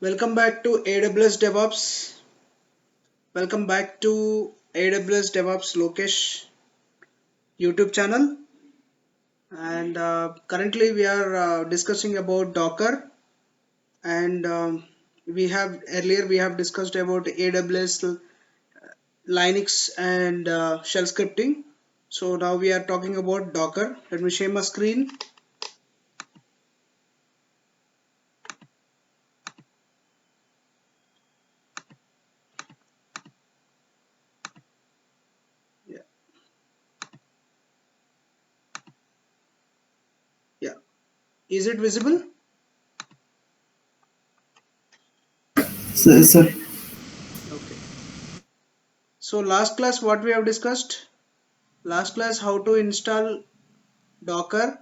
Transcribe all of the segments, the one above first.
Welcome back to AWS DevOps. Welcome back to AWS DevOps Lokesh YouTube channel. And currently we are discussing about Docker. And we have discussed about AWS Linux and shell scripting. So now we are talking about Docker. Let me share my screen. Yeah, yeah. Is it visible? Sir, Okay. So last class what we have discussed? Last class how to install Docker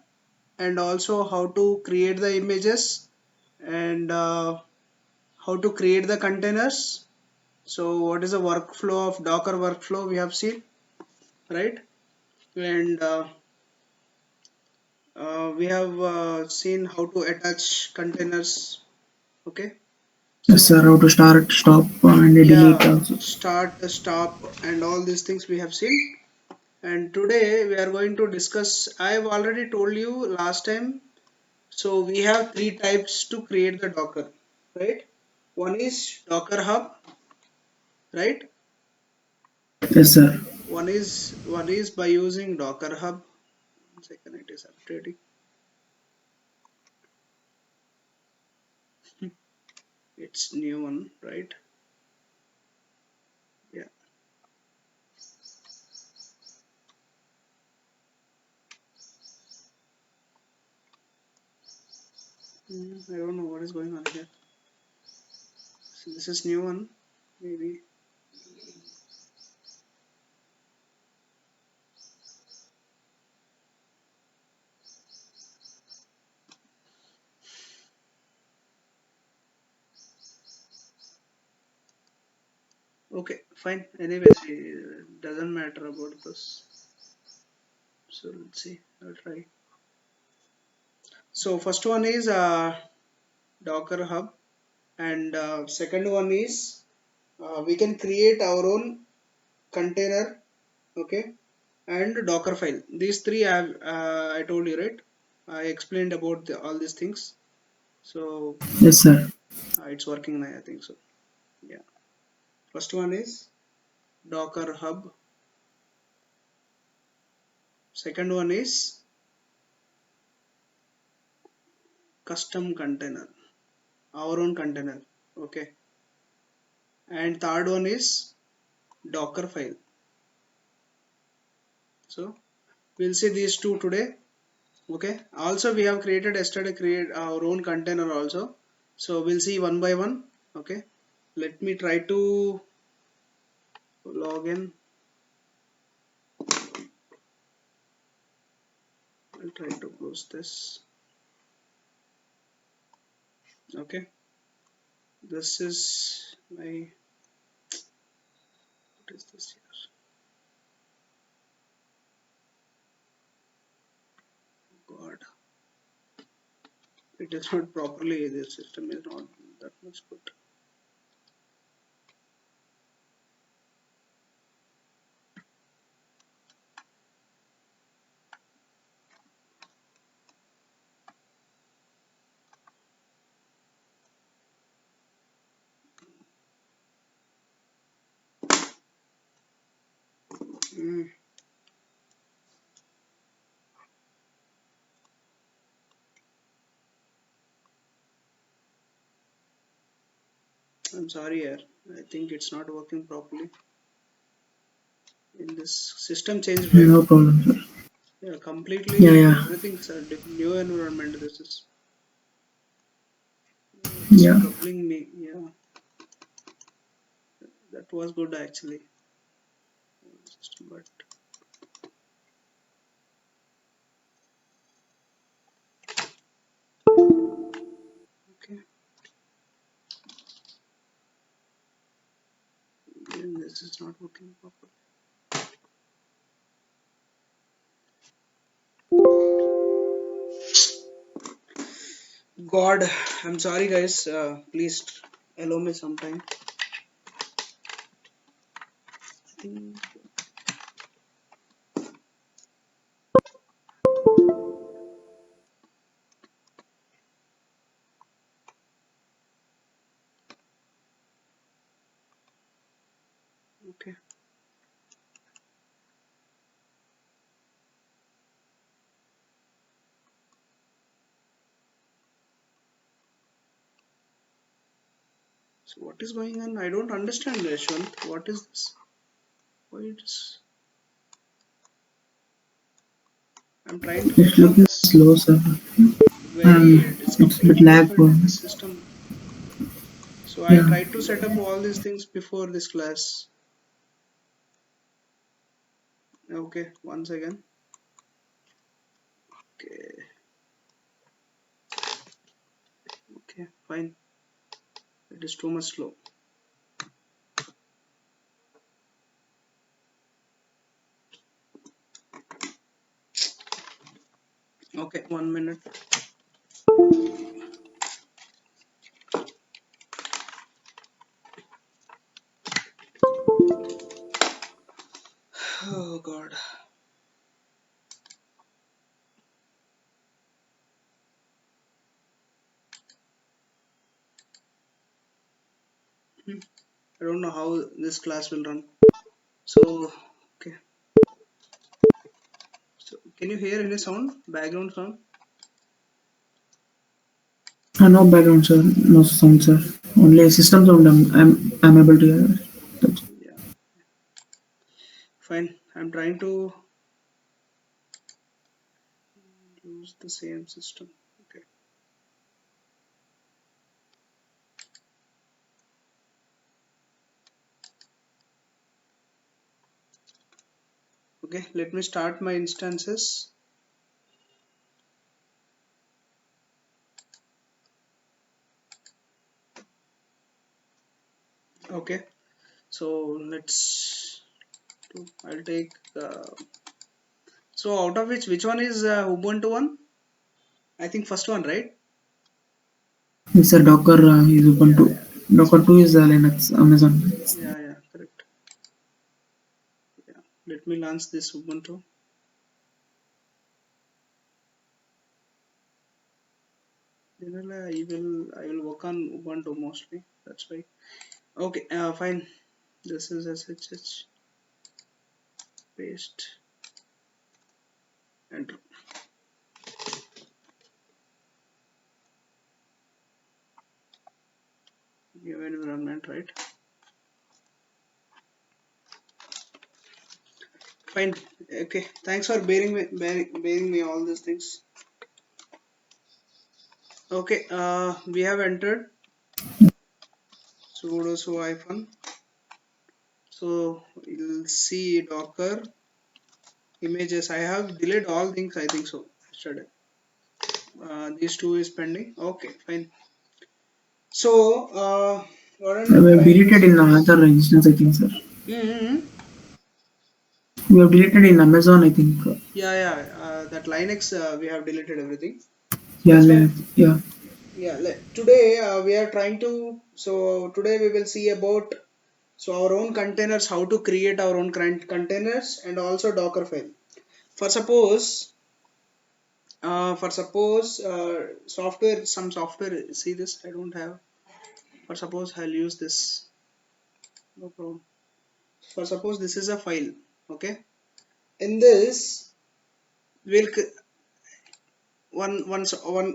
and also how to create the images and how to create the containers. So what is the workflow of Docker workflow we have seen, right? And we have seen how to attach containers. Okay, yes, so sir. How to start, stop, and delete yeah, also. start, stop, and all these things we have seen. And today we are going to discuss. I have already told you last time. So we have three types to create the Docker, right? One is Docker Hub, right? Yes, sir. One is by using Docker Hub. 1 second, it is updating. It's new one, right? Yeah. I don't know what is going on here. So this is new one, maybe. Okay, fine. Anyways, it doesn't matter about this. So let's see. I'll try. So first one is Docker Hub, and second one is we can create our own container, okay, and Dockerfile. These three I told you, right? I explained about all these things. So Yes, sir. it's working now, I think so. Yeah. First one is Docker Hub. Second one is custom container, our own container. Okay. And third one is Dockerfile. So we'll see these two today. Okay. Also we have created yesterday create our own container also. So we'll see one by one. Okay. Let me try to log in. I'll try to close this. Okay, this is my, what is this here? God, it is not properly, the system is not that much good. Mm, I'm sorry here, I think it's not working properly. In this system changed, right? No problem, sir. Yeah, Yeah, completely yeah, everything's a new environment. This is it's yeah. troubling me. Yeah, that was good actually. But okay, again, this is not working properly. God, I'm sorry, guys. Please allow me some time. I think. Okay. So what is going on? I don't understand, Yashwant. What is this? Why it is? I'm trying to It's fetch all looking this. slow, sir. Very. It's It's a bit completely lag different for in me. the system. So I Yeah. tried to set up all these things before this class. Okay. Once again. Okay. Okay. Fine. It is too much slow. Okay. 1 minute. Oh God. Hmm. I don't know how this class will run. So okay. So can you hear any sound? Background sound? No background, sir. No sound, sir. Only system sound. I'm able to hear. That's Yeah. Fine. I'm trying to use the same system. Okay. Okay. Let me start my instances. Okay. So let's do. I'll take. So out of which one is Ubuntu one? I think first one, right? it's a Docker is open Yeah. to. Yeah. This Docker one. 2 is Linux, Amazon. Yeah. Yeah. Correct. Yeah. Let me launch this Ubuntu. Generally, I will work on Ubuntu mostly. That's why. Okay. Fine. This is SSH. Paste. Enter. New environment, right? Fine. Okay. Thanks for bearing me all these things. Okay. We have entered sudo so hyphen. So you'll see Docker images. I have deleted all things. I think so. Yesterday. These two is pending. Okay. Fine. So what I'm We have trying to deleted say in is. other instance, I think, sir. Mm-hmm. We have deleted in Amazon, I think. Yeah. Yeah. That Linux we have deleted everything. Yeah, That's fine. yeah. Yeah. Today we are trying to. So today we will see about our own containers, how to create our own containers, and also Dockerfile. For suppose, software, some software. See this? I don't have. For suppose, I'll use this. No problem. For suppose this is a file. Okay. In this, we'll one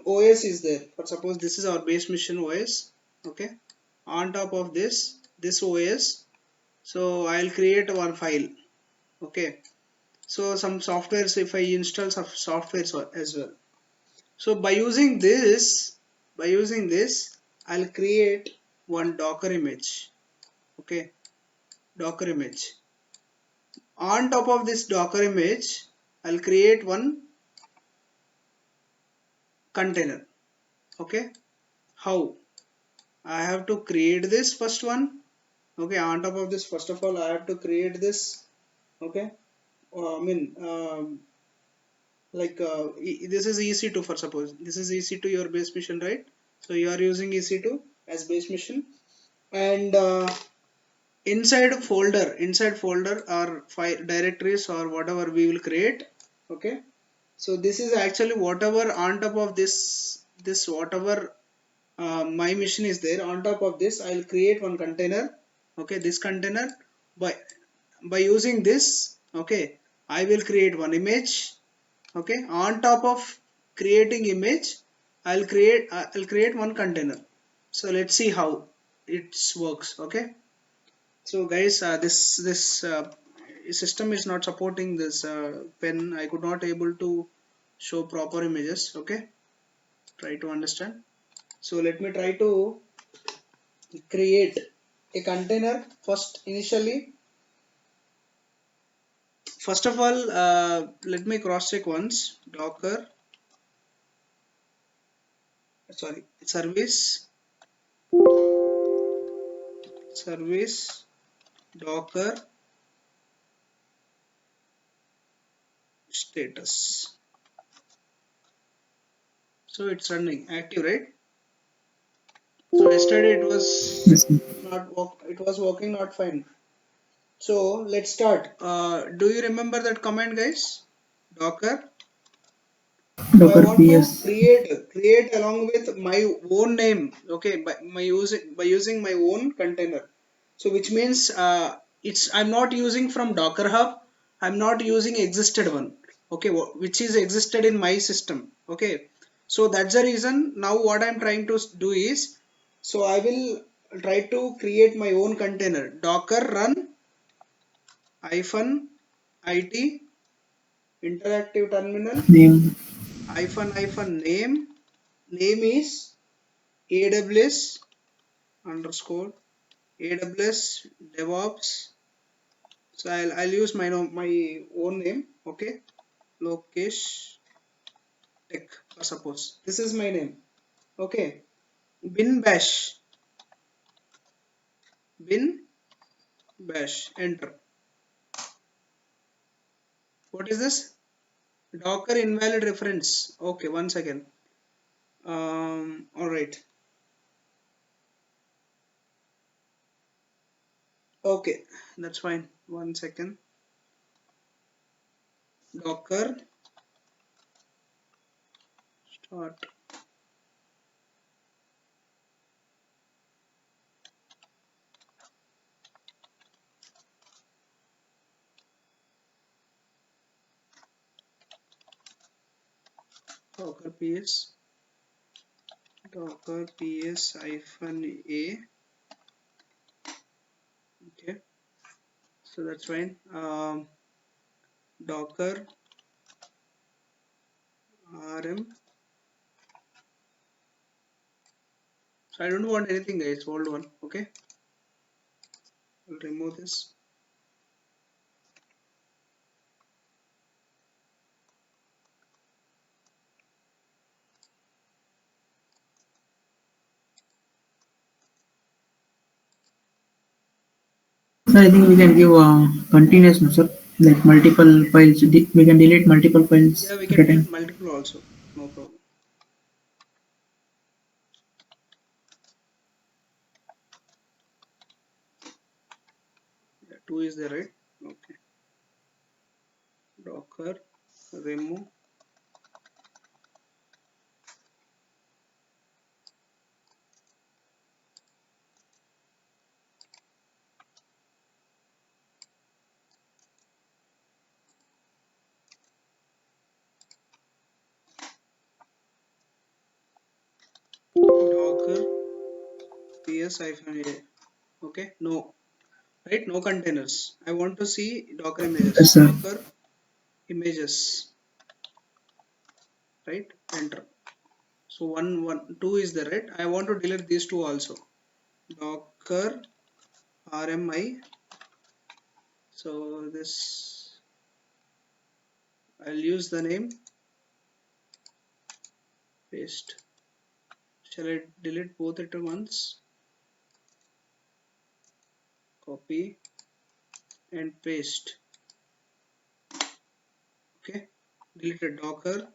OS is there. For suppose this is our base mission OS. Okay. On top of this OS, so I'll create one file. Okay. So some softwares, if I install some softwares as well. So by using this I'll create one Docker image. Okay. Docker image. On top of this Docker image, I'll create one container. Okay. How? I have to create this first one. Okay. On top of this, first of all, I have to create this. Okay. I mean, like this is EC2, for suppose this is EC2 your base machine, right? So you are using EC2 as base machine, and inside folder or file directories or whatever we will create. Okay, so this is actually whatever on top of this whatever my machine is there, on top of this I'll create one container. Okay, this container, by using this, okay, I will create one image. Okay, on top of creating image, I'll create one container. So let's see how it works. Okay, so guys, this system is not supporting this pen. I could not able to show proper images. Okay, try to understand. So let me try to create a container first initially. First of all, let me cross check once. Docker, sorry, service Docker status. So it's running active, right? So yesterday it was Yes, sir. it was working not fine. So let's start. Do you remember that command, guys? Docker. So I Docker want to PS. create along with my own name. Okay, by using my own container. So which means I'm not using from Docker Hub. I'm not using existed one. Okay, which is existed in my system. Okay, so that's the reason. Now what I'm trying to do is, so I will try to create my own container. Docker run hyphen it interactive terminal Name. hyphen name is AWS underscore AWS DevOps. So I'll use my own name. Okay, Lokesh Tech, for suppose this is my name. Okay, bin bash enter. What is this? Docker invalid reference. Okay, one second. All right. Okay, that's fine. One second. Docker start. Docker ps Docker ps hyphen a. Okay, so that's fine. Docker rm. So I don't want anything, guys. Hold on. Okay, I'll remove this. Sir, I think we can give continuous, no, sir. Like multiple files. We can delete multiple files Yeah, we at can a time. delete multiple also. No problem. Yeah, two is there, right? Okay. Docker remove Docker ps hyphen a. Okay, no, right? No containers. I want to see Docker images. Yes, sir. Docker images, right? Enter. So two is there, right? I want to delete these two also. Docker rmi. So this I'll use the name, paste. Shall I delete both at once? Copy and paste. Okay, deleted Docker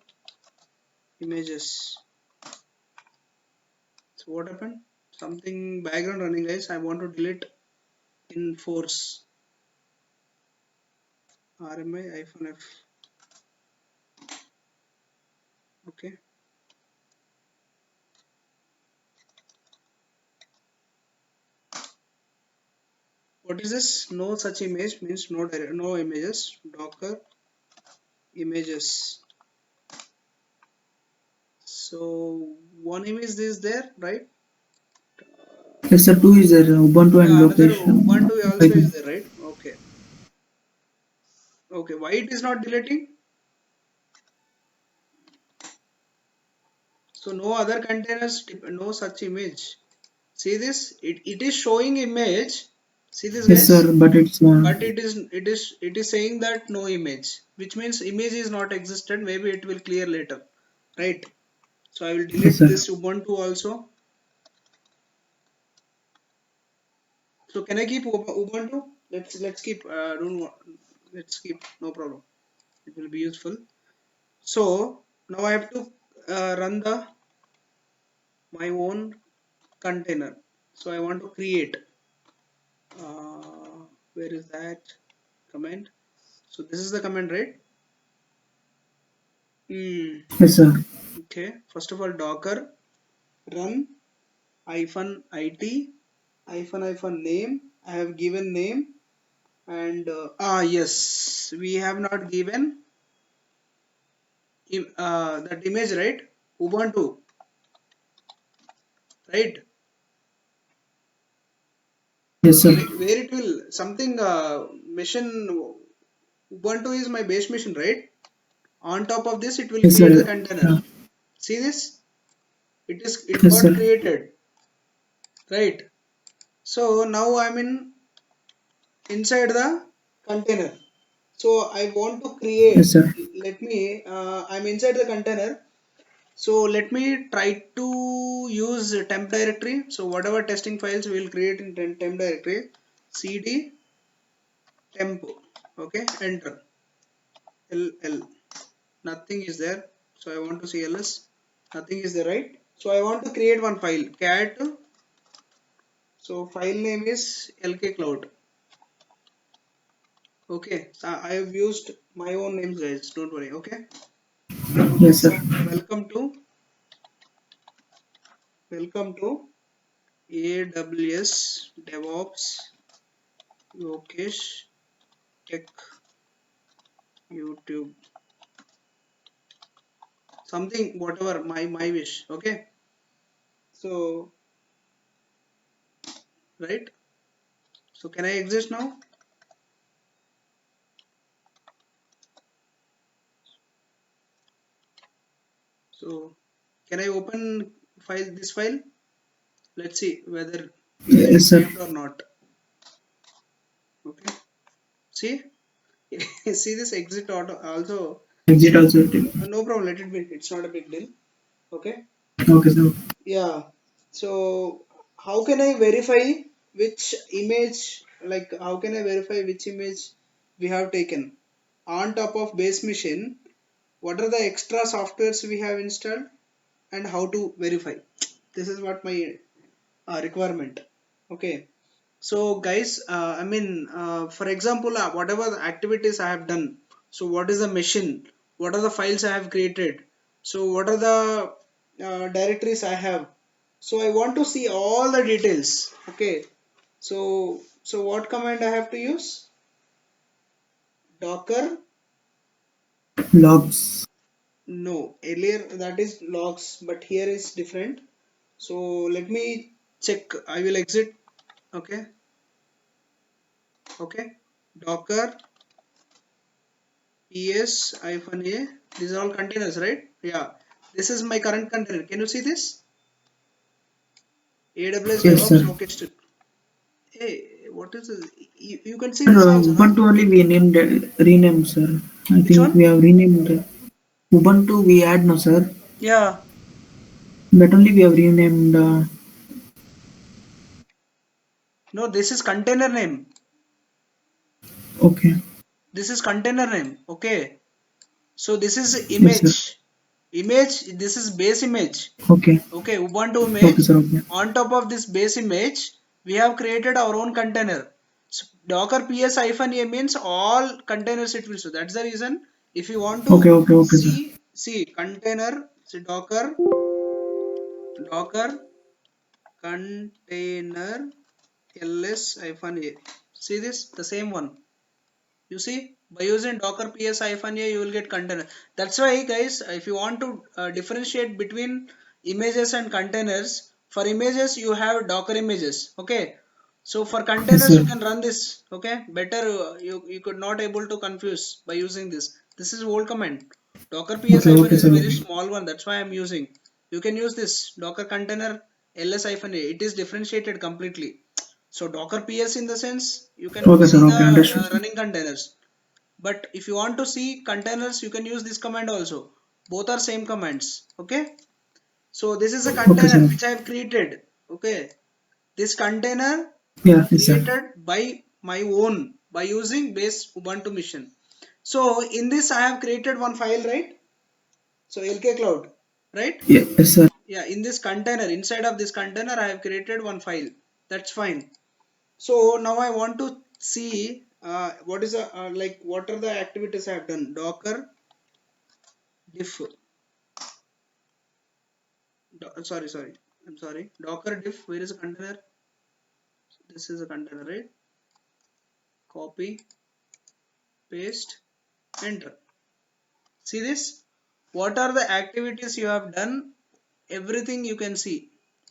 images. So what happened? Something background running, guys. I want to delete in force. RMI-F. Okay. What is this? No such image means no images. Docker images. So one image is there, right? Yes, sir. Two is there. Ubuntu and Yeah, another location. Ubuntu also is Python. there, right? Okay. Okay. Why it is not deleting? So no other containers, no such image. See this? It is showing image. See this, Yes, sir. guys? But it's But it is saying that no image, which means image is not existed. Maybe it will clear later, right? So I will yes, delete sir. this Ubuntu also. So can I keep Ubuntu? Let's keep. Don't let's keep. No problem. It will be useful. So now I have to run the my own container. So I want to create. Where is that command? So this is the command, right? Yes, sir. Okay. First of all, Docker run hyphen it hyphen name. I have given name and yes, we have not given that image, right? Ubuntu, right? Yes, sir. Where it will something mission Ubuntu is my base mission, right? On top of this, it will Yes, create the sir. container. Yeah. See this? It Yes, got sir. created, right? So now I'm inside the container. So I want to Yes, create. sir. Let me. I'm inside the container. So let me try to use a temp directory. So whatever testing files we will create in temp directory, cd temp. Okay, enter. ll. Nothing is there. So I want to see ls. Nothing is there, right? So I want to create one file. Cat. So file name is lkcloud. Okay. So I have used my own names, guys. Don't worry. Okay. Yes, sir. Welcome to AWS DevOps Lokesh Tech YouTube. Something whatever my wish. Okay. So right. So can I exist now? So can I open this file? Let's see whether image Yes, is sir. saved or not. Okay. See. See this exit auto also. Exit also. No problem. Let it be. It's not a big deal. Okay. Okay, sir. Yeah. So how can I verify which image, like how can I verify which image we have taken on top of base machine? What are the extra softwares we have installed and how to verify? This is what my requirement. Okay. So guys, for example, whatever the activities I have done, so what is the machine, what are the files I have created, so what are the directories I have, so I want to see all the details. Okay. So what command I have to use? Docker. Logs. No, earlier that is logs, but here is different. So let me check. I will exit. Okay. Okay. Docker ps hyphen a. These are all containers, right? Yeah. This is my current container. Can you see this? AWS Yes, DevOps sir. location. Hey, what is this? You can see Sir, this also, na? Ubuntu only we named renamed, sir. I Which think one? we have renamed Ubuntu. We add no, sir. Yeah. But only we have renamed. No, this is container name. Okay. This is container name. Okay. So this is Yes, sir. image, this is base image. Okay. Okay, Ubuntu Okay, image. sir. Okay. On top of this base image, we have created our own container. So Docker ps -a means all containers it will show. That's the reason if you want to Okay. Okay. Okay, sir. see container, see docker container ls-a. See this, the same one. You see, by using docker ps-a you will get container. That's why guys, if you want to differentiate between images and containers, for images you have docker images. Okay, so for Yes, containers sir. you can run this. Okay, better you could not able to confuse by using this is old command. Docker Okay. ps-a Okay, is sir. a very Okay. small one, that's why I'm using. You can use this docker container ls-a, it is differentiated completely. So docker ps in the sense you can Okay, see sir. the Okay. Understood, sir. running containers. But if you want to see containers, you can use this command also. Both are same commands. Okay, so this is a Okay, container sir. which I have created. Okay, this container Yeah. Yes, sir. created by my own by using base ubuntu mission. So in this I have created one file, right? So lk cloud, right? Yeah. Yes, sir. Yeah, in this container, inside of this container I have created one file. That's fine. So now I want to see what is the like what are the activities I have done. Docker diff sorry, I'm sorry, docker diff, where is a container? This is a container, right? Copy, paste, enter. See this, what are the activities you have done? Everything you can see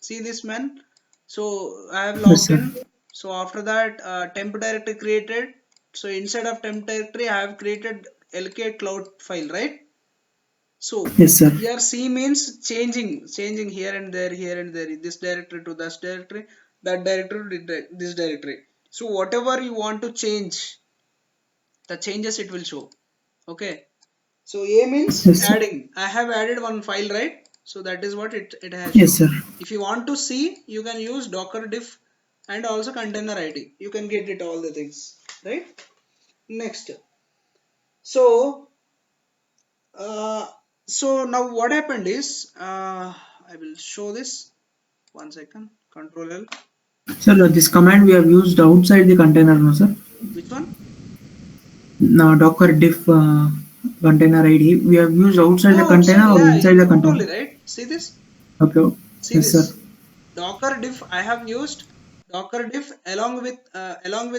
this, man. So I have Yes, logged sir. in. So after that temp directory created. So inside of temp directory I have created lk cloud file, right? So Yes, sir. here C means changing here and there, this directory to this directory, that directory to this directory. So whatever you want to change, the changes it will show. Okay. So A means Yes, sir. adding. I have added one file, right? So that is what it has Yes, shown. sir. If you want to see, you can use docker diff and also container ID. You can get it all the things, right? Next. So uh, so now what happened is I will show this. One second. Control L. Sir, this command we have used outside the container, no, sir? Which one? Now, Docker diff container ID, we have used outside Yeah, the outside. container or Yeah, inside the input container? only, right? See this? Okay. See Yes, sir. this. Docker diff. I have used Docker diff along with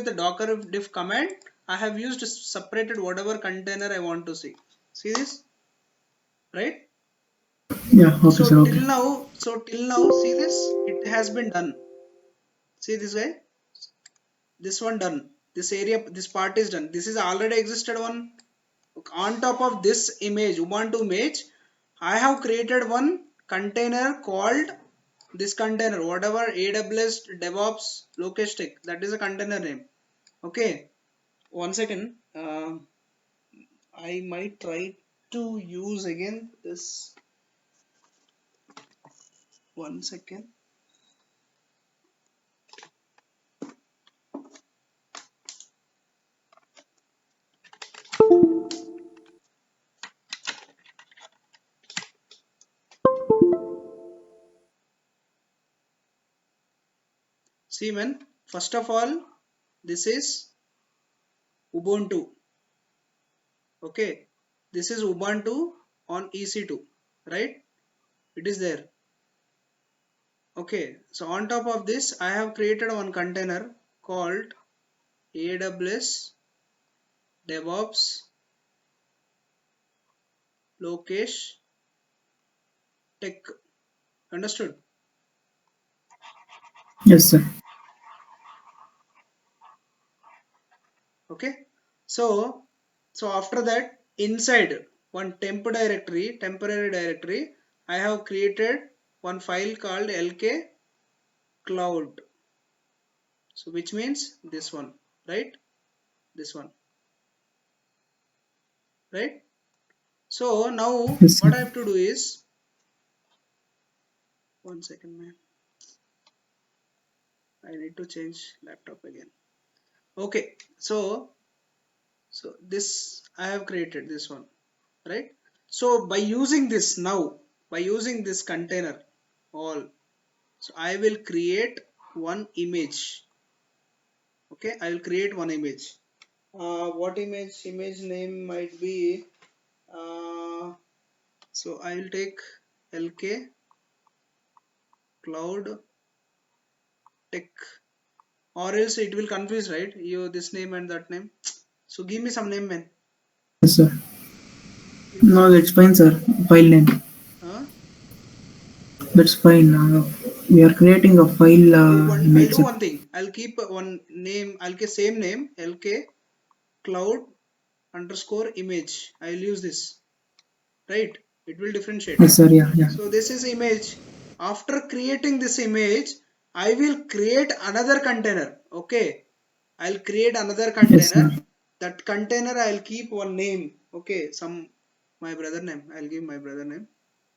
the Docker diff command. I have used separated whatever container I want to see. See this, right? Yeah. Okay, sir. So Okay. till now, see this. It has been done. See this guy. This one done. This area, this part is done. This is already existed one. On top of this image, Ubuntu image, I have created one container called this container, whatever AWS DevOps Logistic, that is a container name. Okay, one second. I might try to use again this. One second. See, man. First of all, this is Ubuntu. Okay, this is Ubuntu on EC2, right? It is there. Okay, so on top of this, I have created one container called AWS DevOps Lokesh Tech. Understood? Yes, sir. Okay. So, so after that, inside one temporary directory, I have created one file called lk cloud. So, which means this one, right? This one, right? So now Yes, sir. what I have to do is, one second, man. I need to change laptop again. Okay. So this I have created this one. right? So by using this now, by using this container all, so I will create one image. Okay, I will create one image. What image name might be, so I will take lk cloud tech, or else it will confuse, right? You this name and that name. So give me some name, man. Yes, sir. Give me No, some that's name. fine, sir. File name. Huh? That's fine. We are creating a file I'll image do set. one thing. I'll keep one name. I'll keep same name. lk cloud underscore image. I'll use this. Right? It will differentiate. Yes, sir. Yeah, yeah. So this is image. After creating this image, I will create another container. Okay. I'll create another Yes, sir. container. That container I'll keep one name. Okay. Some my brother name. I'll give my brother name.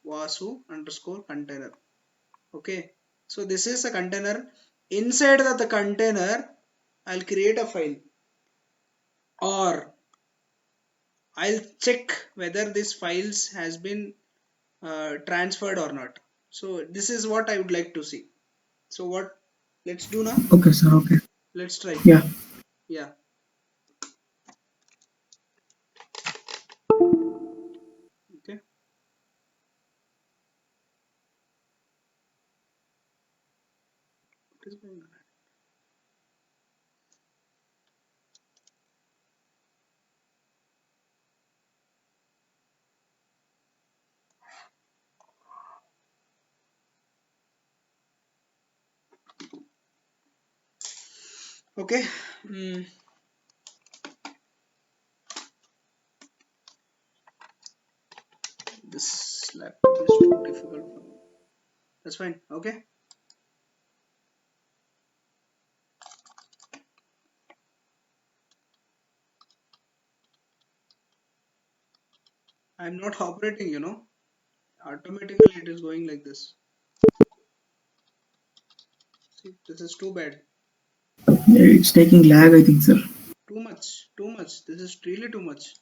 Vasu underscore container. Okay. So this is a container. Inside the container, I'll create a file, or I'll check whether this files has been transferred or not. So this is what I would like to see. So what, let's do now. Okay, sir. Okay. Let's try. Yeah. Yeah. Okay. What is going on? Okay. Mm, this laptop is too difficult for me. That's fine. Okay. I'm not operating, automatically it is going like this. See, this is too bad. It's taking lag, I think, sir. Too much. Too much. This is really too much.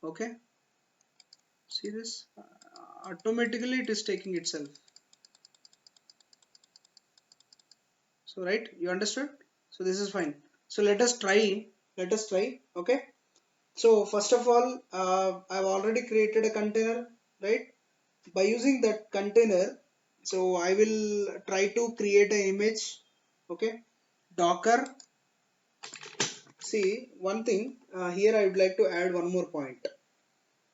Okay. See this? Automatically it is taking itself. So right, you understood? So this is fine. So let us try. Let us try. Okay. So first of all, I've already created a container, right? By using that container, so I will try to create an image. Okay. Docker. See one thing here. I would like to add one more point.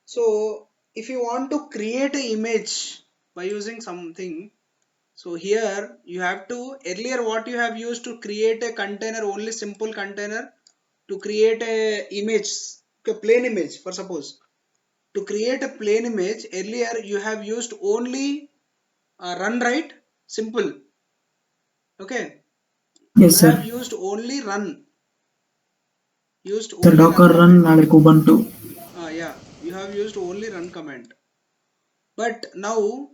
So if you want to create an image by using something, so here you have to, earlier what you have used to create a container, only simple container, to create a image, a plain image for suppose. To create a plain image, earlier you have used only run, right? Simple. Okay. You Yes, have sir. used only run. Used The only run Docker run command. like Ubuntu. Yeah. You have used only run command. But now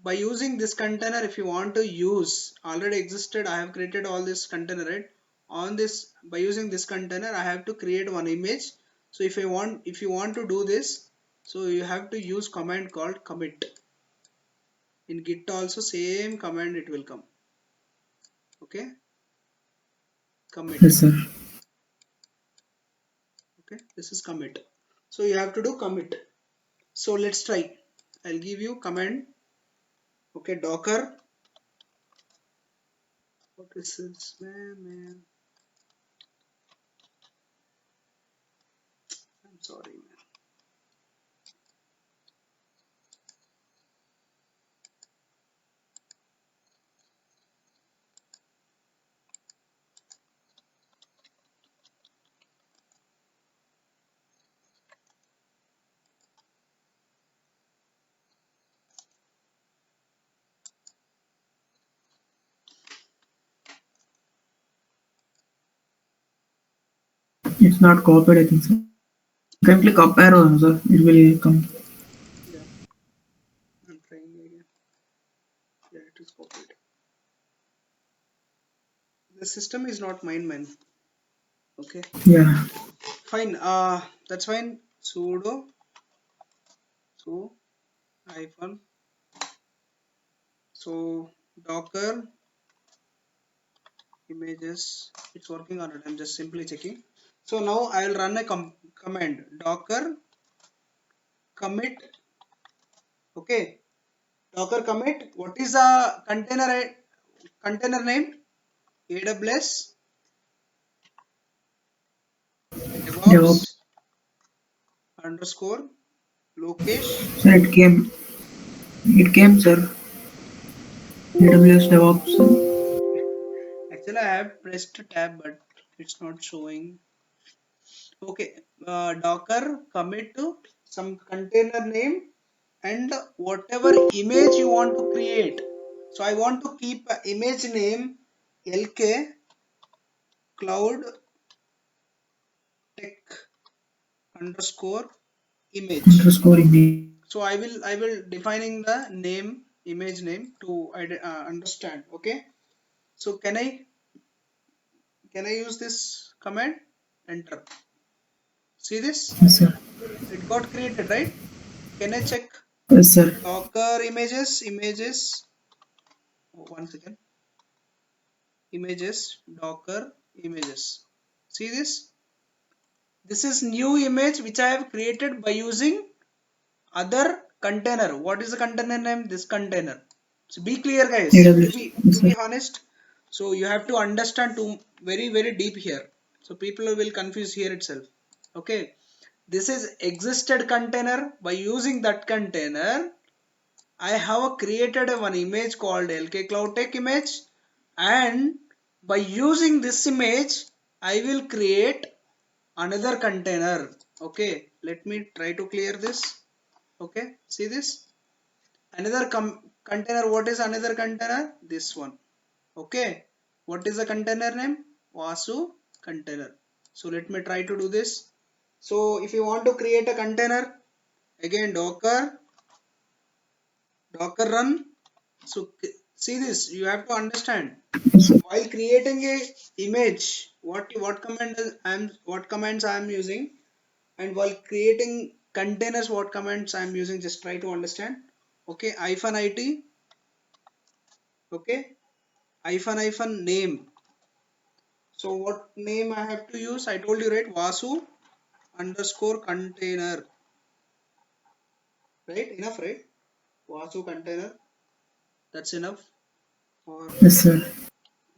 by using this container, if you want to use already existed, I have created all this container, right? On this, by using this container, I have to create one image. So if you want to do this, so you have to use command called commit. In Git also same command it will come. Okay, commit. Yes, sir. Okay, this is commit. So you have to do commit. So let's try. I'll give you command. Okay, Docker. What is this, man? I'm sorry, man. It's not copied, I think, sir. You can click up arrow, sir. It will come. Yeah, I'm trying again. Yeah, it is copied. The system is not mine, man. Okay, Yeah. fine. That's fine. Sudo So hyphen, so Docker images, it's working on it. I'm just simply checking. So now I will run a command docker commit. Okay, docker commit. What is the container name? AWS devops DevOps. underscore lokesh. Sir, it came, sir. AWS DevOps. Actually I have pressed tab but it's not showing. Okay, docker commit to some container name and whatever image you want to create. So I want to keep image name lk cloud tech underscore image. Underscore image. So I will defining the name image name to understand. Okay, so can I use this command? Enter. See this, Yes, sir. it got created, right? Can I check Yes, sir. docker images? Oh, 1 second. Images, docker images. See this is new image which I have created by using other container. What is the container name? This container. So be clear guys, to AWS. be Yes, to sir. be honest. So you have to understand to very deep here, so people will confuse here itself. Okay, this is existed container. By using that container I have created one image called LK Cloud Tech image, and by using this image I will create another container. Okay, let me try to clear this. Okay, see this another container. What is another container? This one. Okay, what is the container name? Vasu container. So let me try to do this. So if you want to create a container, again docker run. So see this, you have to understand Yes, sir. while creating a image what commands I am using, and while creating containers what commands I am using. Just try to understand. Okay, hyphen it. Okay, hyphen name. So what name I have to use? I told you, right? Vasu underscore container. Right, enough, right? Vasu container, that's enough. Or Yes, sir.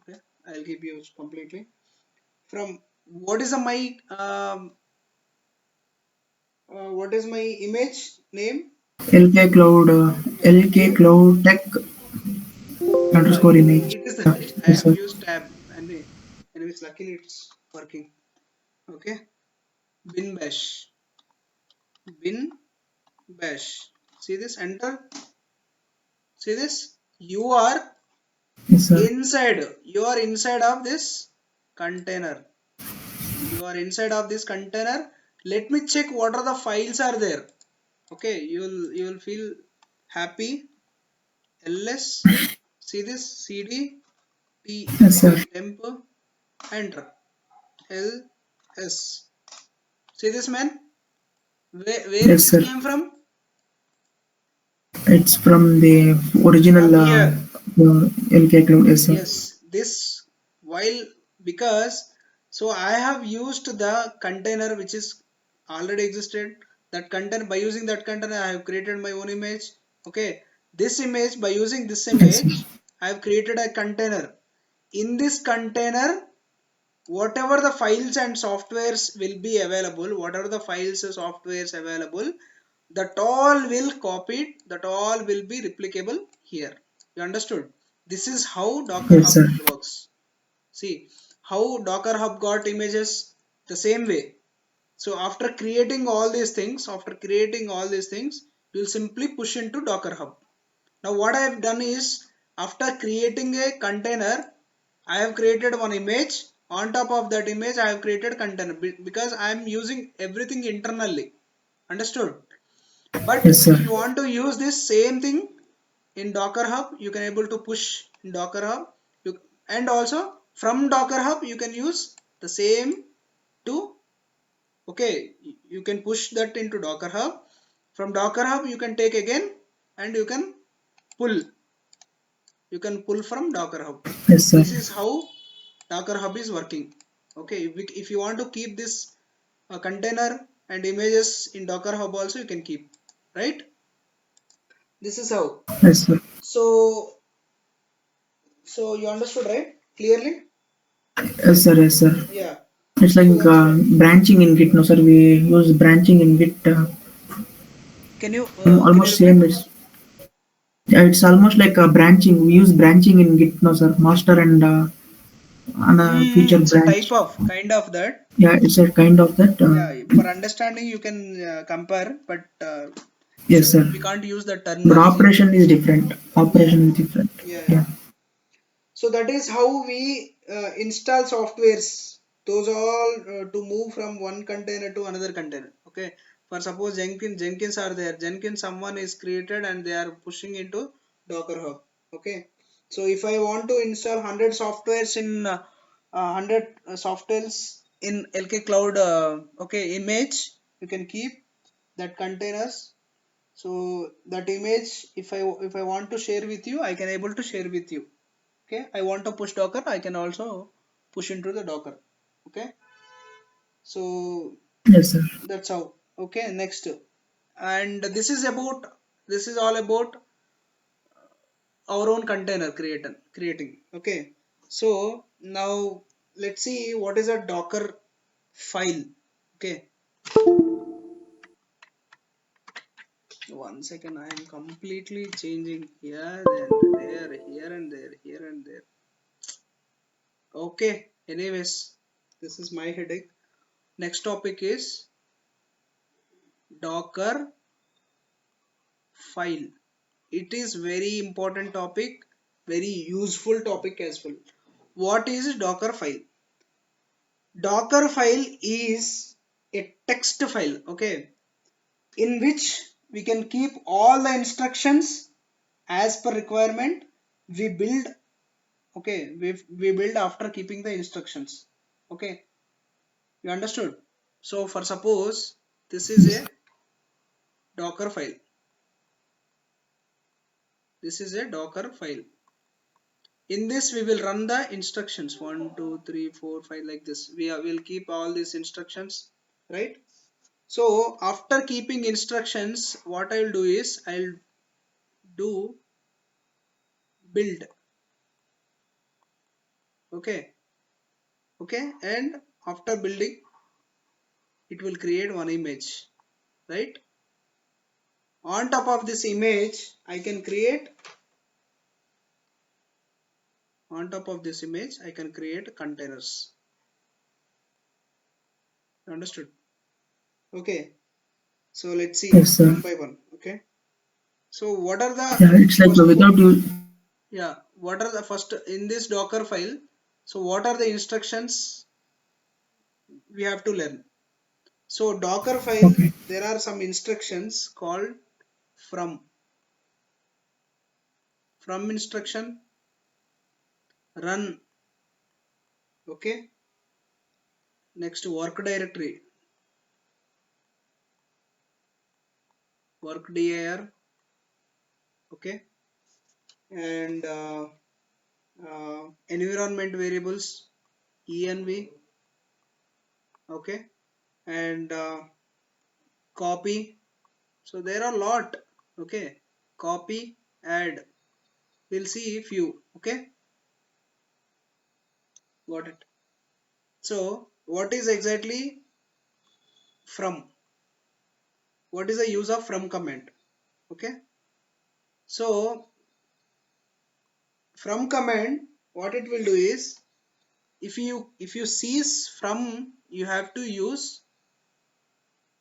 okay, I'll give you completely from what is the my what is my image name? LK Cloud. LK LK. Cloud Tech underscore image. It is Yeah. I Yes, have sir. used tab and anyways luckily it's working. Okay, bin bash, bin bash. See this, enter. See this, Yes, sir. you are inside of this container. You are inside of this container. Let me check what are the files are there. Okay, you will feel happy. ls, see this, cd Yes, sir. temp, enter. ls, see this man, where it Yes, is sir. came from? It's from the original From here. LK Cloud. Yes, sir. Yes, this while because so I have used the container which is already existed. That container, by using that container I have created my own image. Okay, this image, by using this Yes, sir. image I have created a container. In this container whatever the files and softwares will be available, whatever the files and softwares available, that all will copied, that all will be replicable here. You understood? This is how docker Yes, hub sir. works. See how docker hub got images the same way. So after creating all these things, you'll simply push into docker hub. Now what I have done is, after creating a container I have created one image. On top of that image I have created container because I am using everything internally. Understood? But Yes, if sir. you want to use this same thing in docker hub, you can able to push in docker hub. And also from docker hub you can use the same to, okay, you can push that into docker hub. From Docker Hub you can take again, and you can pull. You can pull from Docker Hub. Yes, sir. This is how Docker Hub is working. Okay, if you want to keep this container and images in Docker Hub also, you can keep, right? This is how. Yes, sir. So you understood, right? Clearly? Yes, sir. Yes, sir. Yeah. It's So like that's what. branching in Git. No, sir. We use branching in Git. Can you Almost repeat? same. It's almost like a branching. We use branching in Git. No, sir. Master and a future It's a branch. type of kind of that. Yeah, it's a kind of that. Yeah, for understanding you can compare, but Yes, sir. we can't use the But terminology. operation is different. Yeah, Operation is different. yeah, yeah. Yeah. So that is how we install softwares. Those all to move from one container to another container. Okay. For suppose Jenkins are there. Jenkins someone is created and they are pushing into Docker Hub. Okay. So if I want to install 100 softwares in 100 softwares in LK Cloud, okay, image, you can keep that containers. So that image, if I want to share with you, I can able to share with you. Okay, I want to push Docker, I can also push into the Docker. Okay, so Yes, sir. that's how. Okay, next, and this is all about our own container creating. Okay, so now let's see what is a Docker file. Okay, one second, I am completely changing here and there, here and there, here and there. Okay, anyways, this is my headache. Next topic is Docker file. It is very important topic, very useful topic as well. What is Docker file? Docker file is a text file, okay, in which we can keep all the instructions as per requirement. We build, okay, we build after keeping the instructions. Okay, you understood? So for suppose this is Yes. a Docker file. This is a Docker file. In this we will run the instructions 1 2 3 4 5 like this. Will keep all these instructions, right? So after keeping instructions, what I will do is I'll do build. Okay, okay, and after building it will create one image, right? On top of this image I can create, on top of this image I can create containers. Understood? Okay, so let's see Yes, sir. one by one. Okay, so what are the Yeah, it's like first without you. yeah, what are the first in this Docker file? So what are the instructions we have to learn? So Docker file, Okay. there are some instructions called from. From instruction, run. Okay, next work directory, work dir. Okay, and environment variables, env. Okay, and copy. So there are a lot. Okay, copy, add. We'll see few. Okay, got it. So what is exactly from? What is the use of from command? Okay, so from command, what it will do is, if you cease from, you have to use,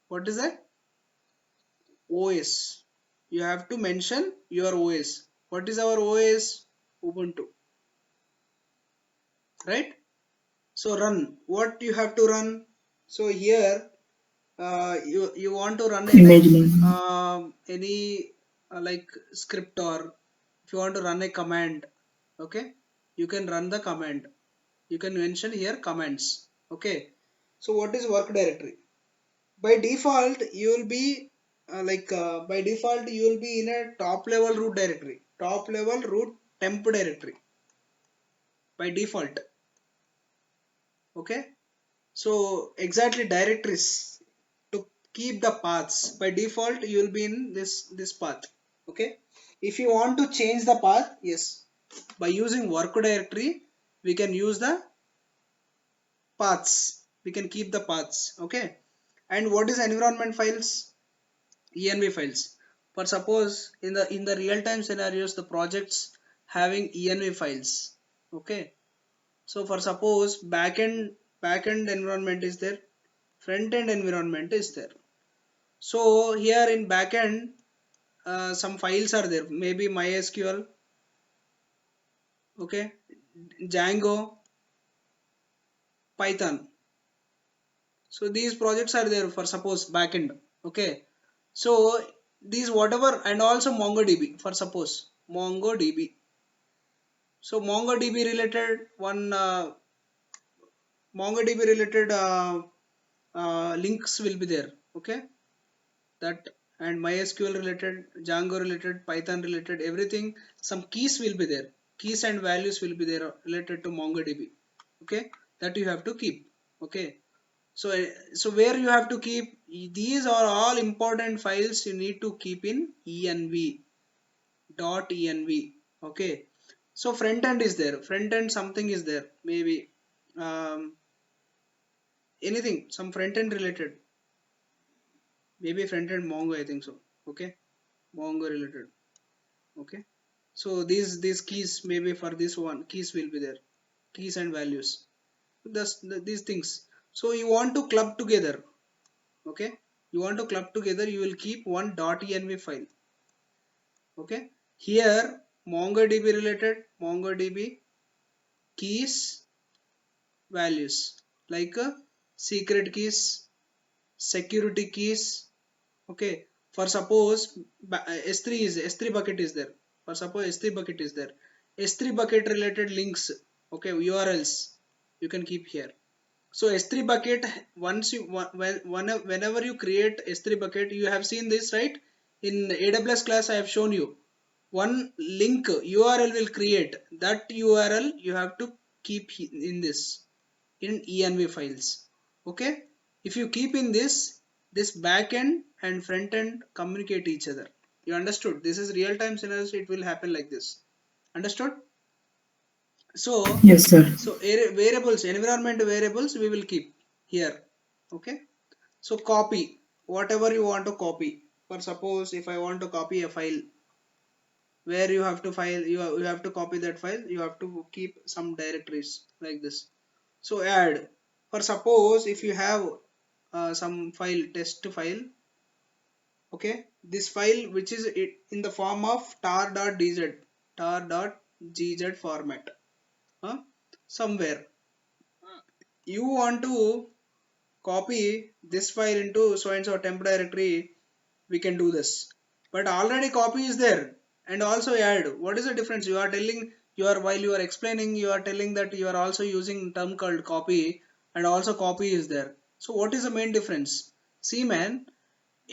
what is that, OS. You have to mention your OS. What is our OS? Ubuntu, right? So run, what you have to run? So here you want to run Imagining. any like script, or if you want to run a command, okay, you can run the command. You can mention here commands. Okay, so what is work directory? By default you will be by default you will be in a top level root directory, top level root temp directory by default. Okay, so exactly directories to keep the paths. By default you will be in this path. Okay, if you want to change the path, yes, by using work directory we can use the paths, we can keep the paths. Okay, and what is environment files? Env files. For suppose in the real time scenarios the projects having env files. Okay, so for suppose backend environment is there, front end environment is there. So here in backend some files are there, maybe mysql, okay, django, python. So these projects are there for suppose backend. Okay, so these whatever, and also mongodb for suppose mongodb. So mongodb related one mongodb related links will be there. Okay, that, and mysql related, django related, python related, everything, some keys will be there, keys and values will be there related to mongodb. Okay, that you have to keep. Okay, so so where you have to keep, these are all important files you need to keep in env dot env. Okay, so front end is there, front end something is there, maybe um, anything, some front end related, maybe front end mongo, I think so. Okay, mongo related. Okay, so these keys, maybe for this one keys will be there, keys and values, these things. So you want to club together. Okay, you want to club together, you will keep one .env file. Okay, here mongodb related, mongodb keys values, like secret keys, security keys. Okay, for suppose s3 is s3 bucket is there, for suppose s3 bucket is there, s3 bucket related links. Okay, urls you can keep here. So s3 bucket, once you whenever you create s3 bucket, you have seen this, right? In aws class I have shown you one link url will create, that url you have to keep in this, in env files. Okay, if you keep in this backend and front end communicate each other. You understood? This is real time scenarios, it will happen like this. Understood? So Yes, sir. variables, environment variables we will keep here. Okay, so copy whatever you want to copy. For suppose if I want to copy a file, where you have to file, you have to copy that file, you have to keep some directories like this. So add, for suppose if you have some file, test file. Okay, this file which is it in the form of tar.dz, tar.gz format, somewhere you want to copy this file into so and so temp directory, we can do this. But already copy is there, and also add. What is the difference? You are telling, you are, while you are explaining, you are telling that you are also using term called copy, and also copy is there. So what is the main difference? See man,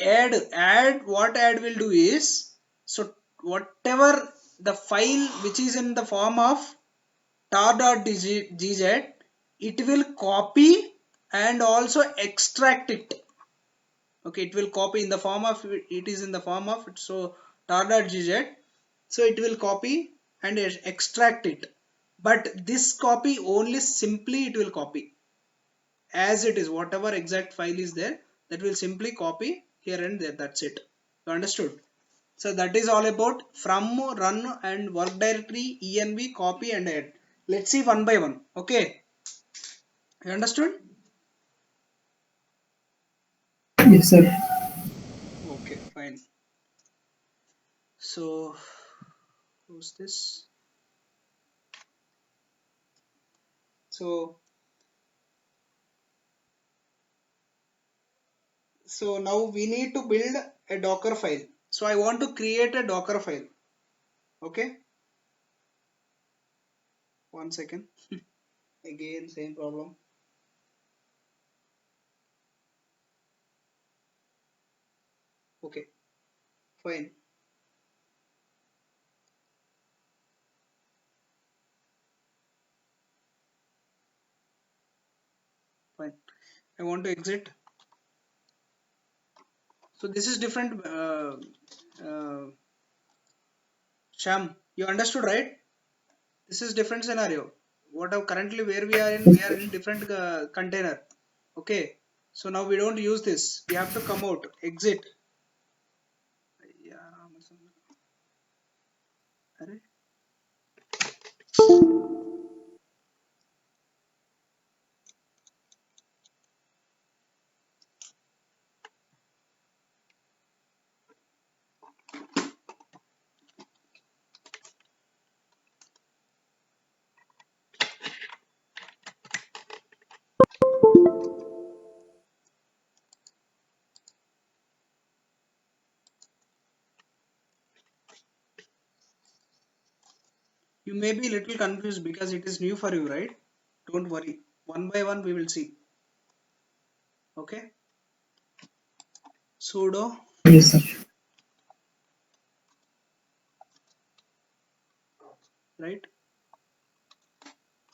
add, what add will do is, so whatever the file which is in the form of tar.gz, it will copy and also extract it. Okay, it will copy in the form of, it is in the form of, so tar.gz, so it will copy and extract it. But this copy only, simply it will copy as it is, whatever exact file is there, that will simply copy here and there, that's it. You understood? So that is all about from, run and work directory, env, copy and add. Let's see one by one. Okay, you understood? Yes, sir. Okay, fine. So who's this? So now we need to build a Docker file. So I want to create a Docker file. Okay, one second. Again, same problem. Okay, fine, fine. I want to exit. So this is different. Sham, you understood, right? This is different scenario. What are currently where we are in? Yes, We are sir. in different container. Okay. So now we don't use this. We have to come out, exit. Yeah, arre. You may be a little confused because it is new for you, right? Don't worry. One by one we will see. Okay. Sudo, Yes, sir. right?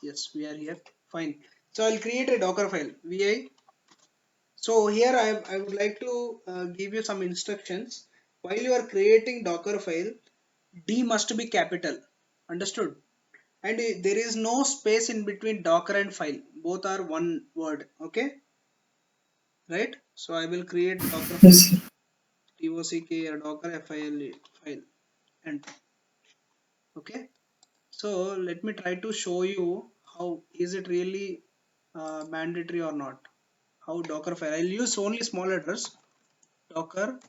Yes, we are here. Fine. So I'll create a Docker file. VI. So here I would like to give you some instructions. While you are creating Docker file, D must be capital. Understood? And there is no space in between Docker and file. Both are one word. Okay? Right? So I will create Docker file. Yes, sir. Dock or Docker file. And okay. So let me try to show you how is it really mandatory or not. How Docker file. I'll use only small address. Docker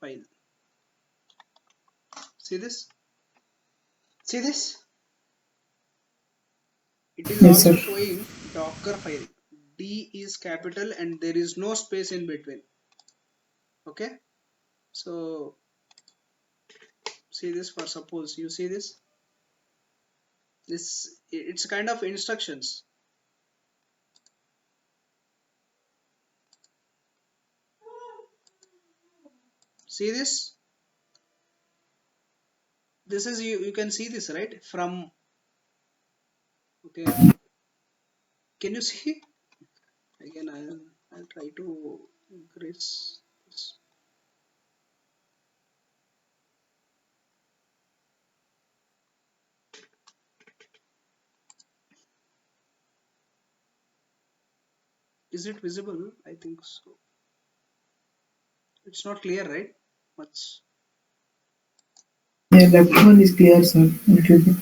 file. See this? See this? It is Yes, sir. also showing Docker file. D is capital and there is no space in between. Okay. So see this, for suppose you see this. This it's kind of instructions. See this? This is you can see this, right? From okay. Can you see? Again I'll try to increase this. Is it visible? I think so. It's not clear, right? Much. Yeah, left one is clear, sir. Little bit.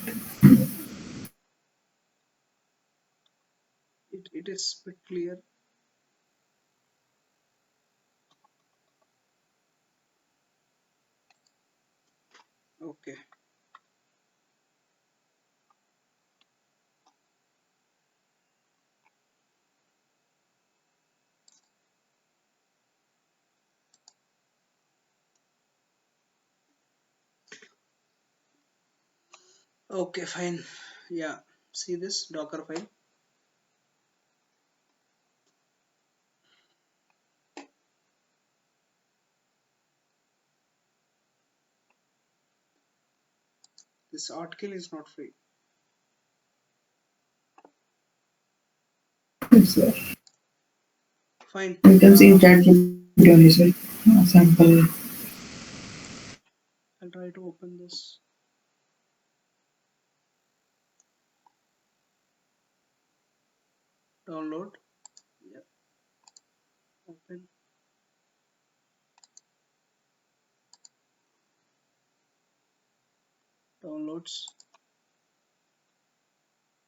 It is bit clear. Okay. Okay, fine. Yeah. See this Docker file. This article is not free. Yes, sir. Fine. You can see chat GPT only, sir. Sample. I'll try to open this. Download. Yeah. Open. Downloads.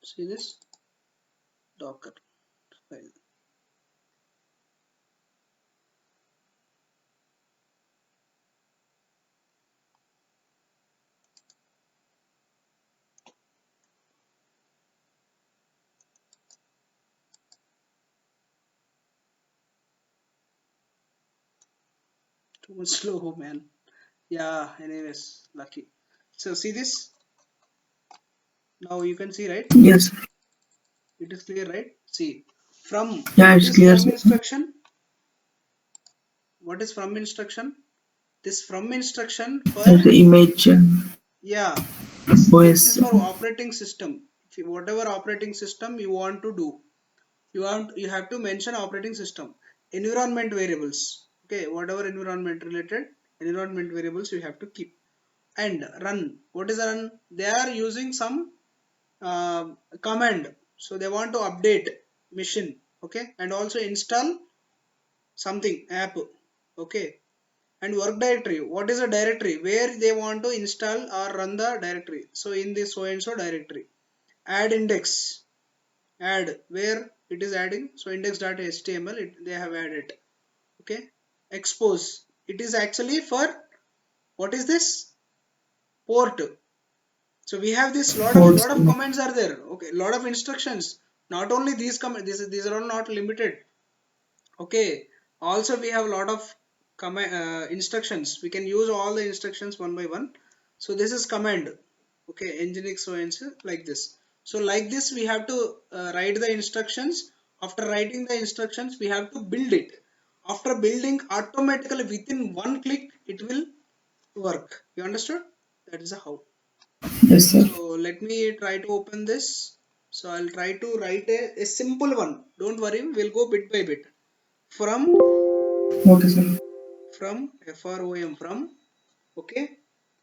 See this Docker file. Too much slow, man. Yeah. Anyways, lucky. So see this. Now you can see, right? Yes. It is clear, right? See from Yeah, it's this clear, from sir. instruction. What is from instruction? This from instruction for, As the image yeah, this is OS. for operating system. If you, whatever operating system you want to do, you have to mention operating system. Environment variables, okay, whatever environment related environment variables you have to keep. And run, what is a run? They are using some command, so they want to update machine, okay, and also install something app, okay. And work directory, what is a directory where they want to install or run the directory, so in this so and so directory. Add index, add where it is adding, so index.html they have added, okay. Expose, it is actually for, what is this, port. So we have this Ports. lot of commands are there, okay, lot of instructions. Not only these commands, these are all not limited, okay. Also we have a lot of command instructions. We can use all the instructions one by one. So this is command, okay, nginx so and so like this. So like this we have to write the instructions. After writing the instructions we have to build it. After building, automatically within one click it will work. You understood? That is how. Yes, sir. So let me try to open this. So I'll try to write a simple one. Don't worry, we'll go bit by bit. From, Okay, sir. from, okay.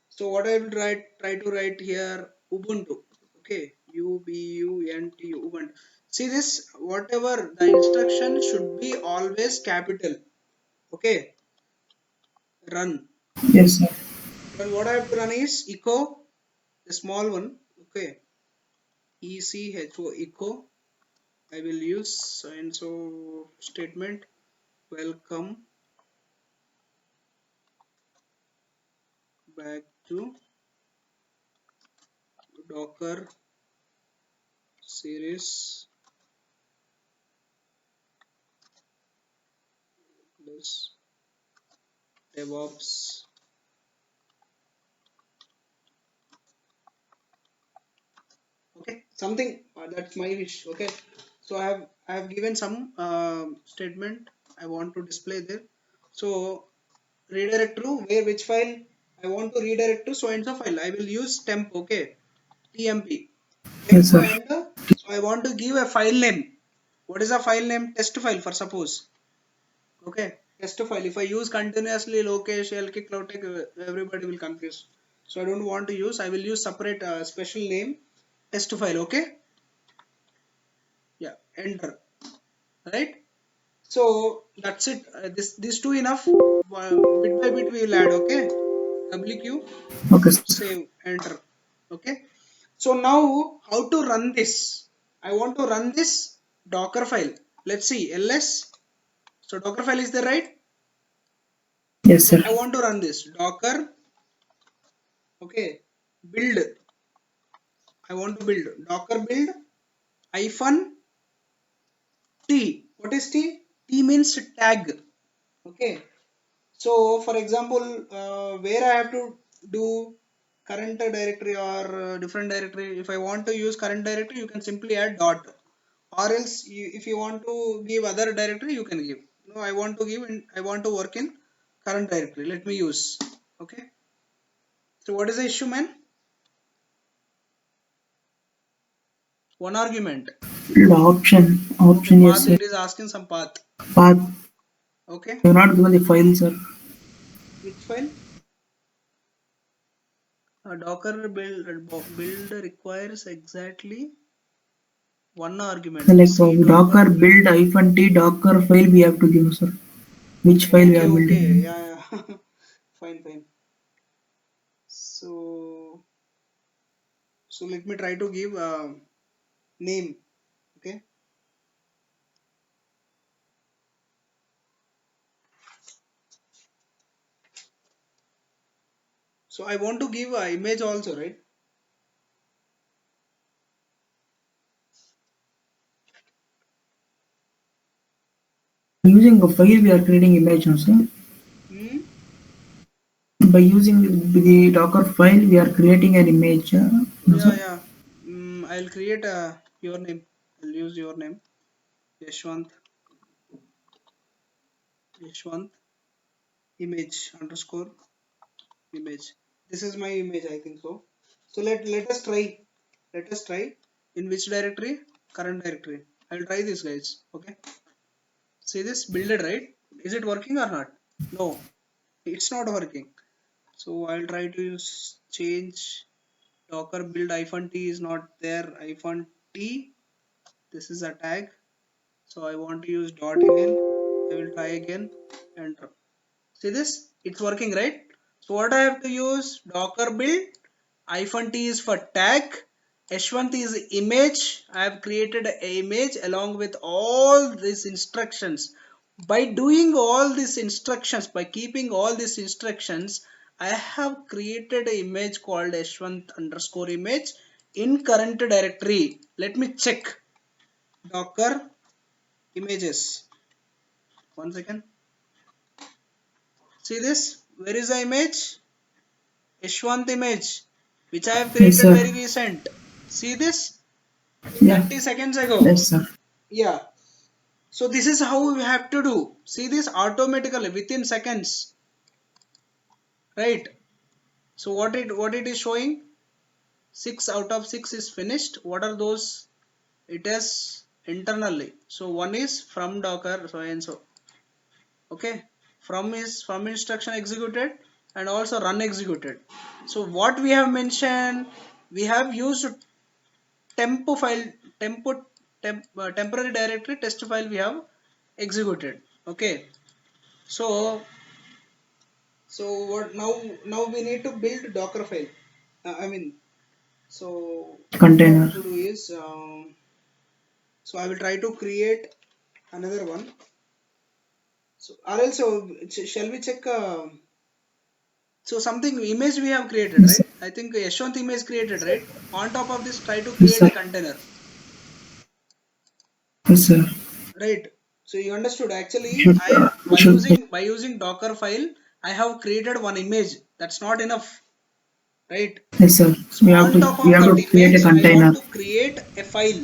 So what I will try to write here, Ubuntu, okay, Ubuntu, Ubuntu. See this, whatever the instruction should be always capital, okay. Run, Yes, sir. run, what I have to run is echo, the small one, okay, echo, echo. I will use so and so statement, welcome back to Docker series plus DevOps. Okay, something that's my wish, okay. So I have given some statement I want to display there. So redirect to where, which file I want to redirect to, so and so file I will use temp, okay, tmp, Yes, temp. sir. And so I want to give a file name. What is a file name? Test file for suppose, okay. Test file, if I use continuously location lk cloudtech, everybody will confuse. So I don't want to use, I will use separate special name, test file, okay. Yeah, enter, right. So that's it. This these two enough. Bit by bit we will add, okay. wq, Okay, sir. save, enter, okay. So now how to run this? I want to run this docker file. Let's see, ls. So docker file is there, right? Yes, So sir. I want to run this docker, okay, build. I want to build docker build hyphen t. What is t? T means tag, okay. So for example, where I have to do current directory or different directory, if I want to use current directory, you can simply add dot. Or else if you want to give other directory, you can give. No, I want to give I want to work in current directory. Let me use, okay. So what is the issue, man? One argument. The option. Okay, Option, yes, path, sir. it is asking some path, Path. okay. You not given the file, sir. Which file? Docker build requires exactly one argument, Like c docker. Docker build hyphen t Docker file we have to give, sir. Which file we Okay, are okay, building? yeah, yeah. Fine, fine. So, so let me try to give name. Okay. So I want to give image also, right? Using a file we are creating image, no, sir. Hmm. By using the Docker file we are creating an image, no, Yeah, sir. yeah. I'll create your name. I'll use your name. Yashwant. Yashwant. image underscore image. This is my image, I think so. So let us try. Let us try. In which directory? Current directory. I will try this, guys. Okay. See this builded, right? Is it working or not? No, it's not working. So I'll try to use change docker build -t is not there. -t. This is a tag. So I want to use dot again. I will try again. Enter. See this? It's working, right? So what I have to use? Docker build -t is for tag. h1 is image. I have created an image along with all these instructions. By doing all these instructions, by keeping all these instructions, I have created an image called h1 underscore image in current directory. Let me check. Docker images. One second. See this? Where is the image? Ishwant image, which I have Yes, created sir. very recent. See this? Yeah. 30 seconds ago. Yes, sir. Yeah. So this is how we have to do. See this automatically within seconds. Right? So what it is showing? 6 out of 6 is finished. What are those? It is internally. So one is from Docker, so and so. Okay. From instruction executed and also run executed. So what we have mentioned, we have used tempo file temporary directory test file we have executed. Okay, so what now we need to build docker file. I mean, so what we have Container. to do is so I will try to create another one. So or else shall we check so something image we have created, Yes, sir. right? I think Yashwant image created, right? On top of this try to Yes, create sir. a container. Yes, sir. Right. So you understood. We Actually, should, I we should, by using Dockerfile, I have created one image. That's not enough, right? yes, sir. So on top We of have that to create image, a I want container. to create a file.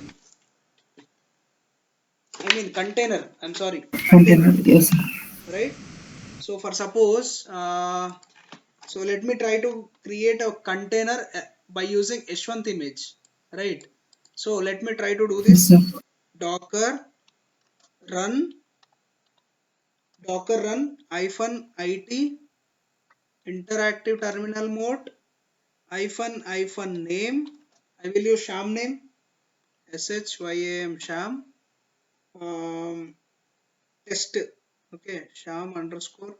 I mean container. I'm sorry, container. Container. Yes, sir. Right. So for suppose, so let me try to create a container by using H1 image. Right. So let me try to do Yes, this. sir. Docker run Docker run -it interactive terminal mode -name. I will use sham name sham um, test. Okay, sham underscore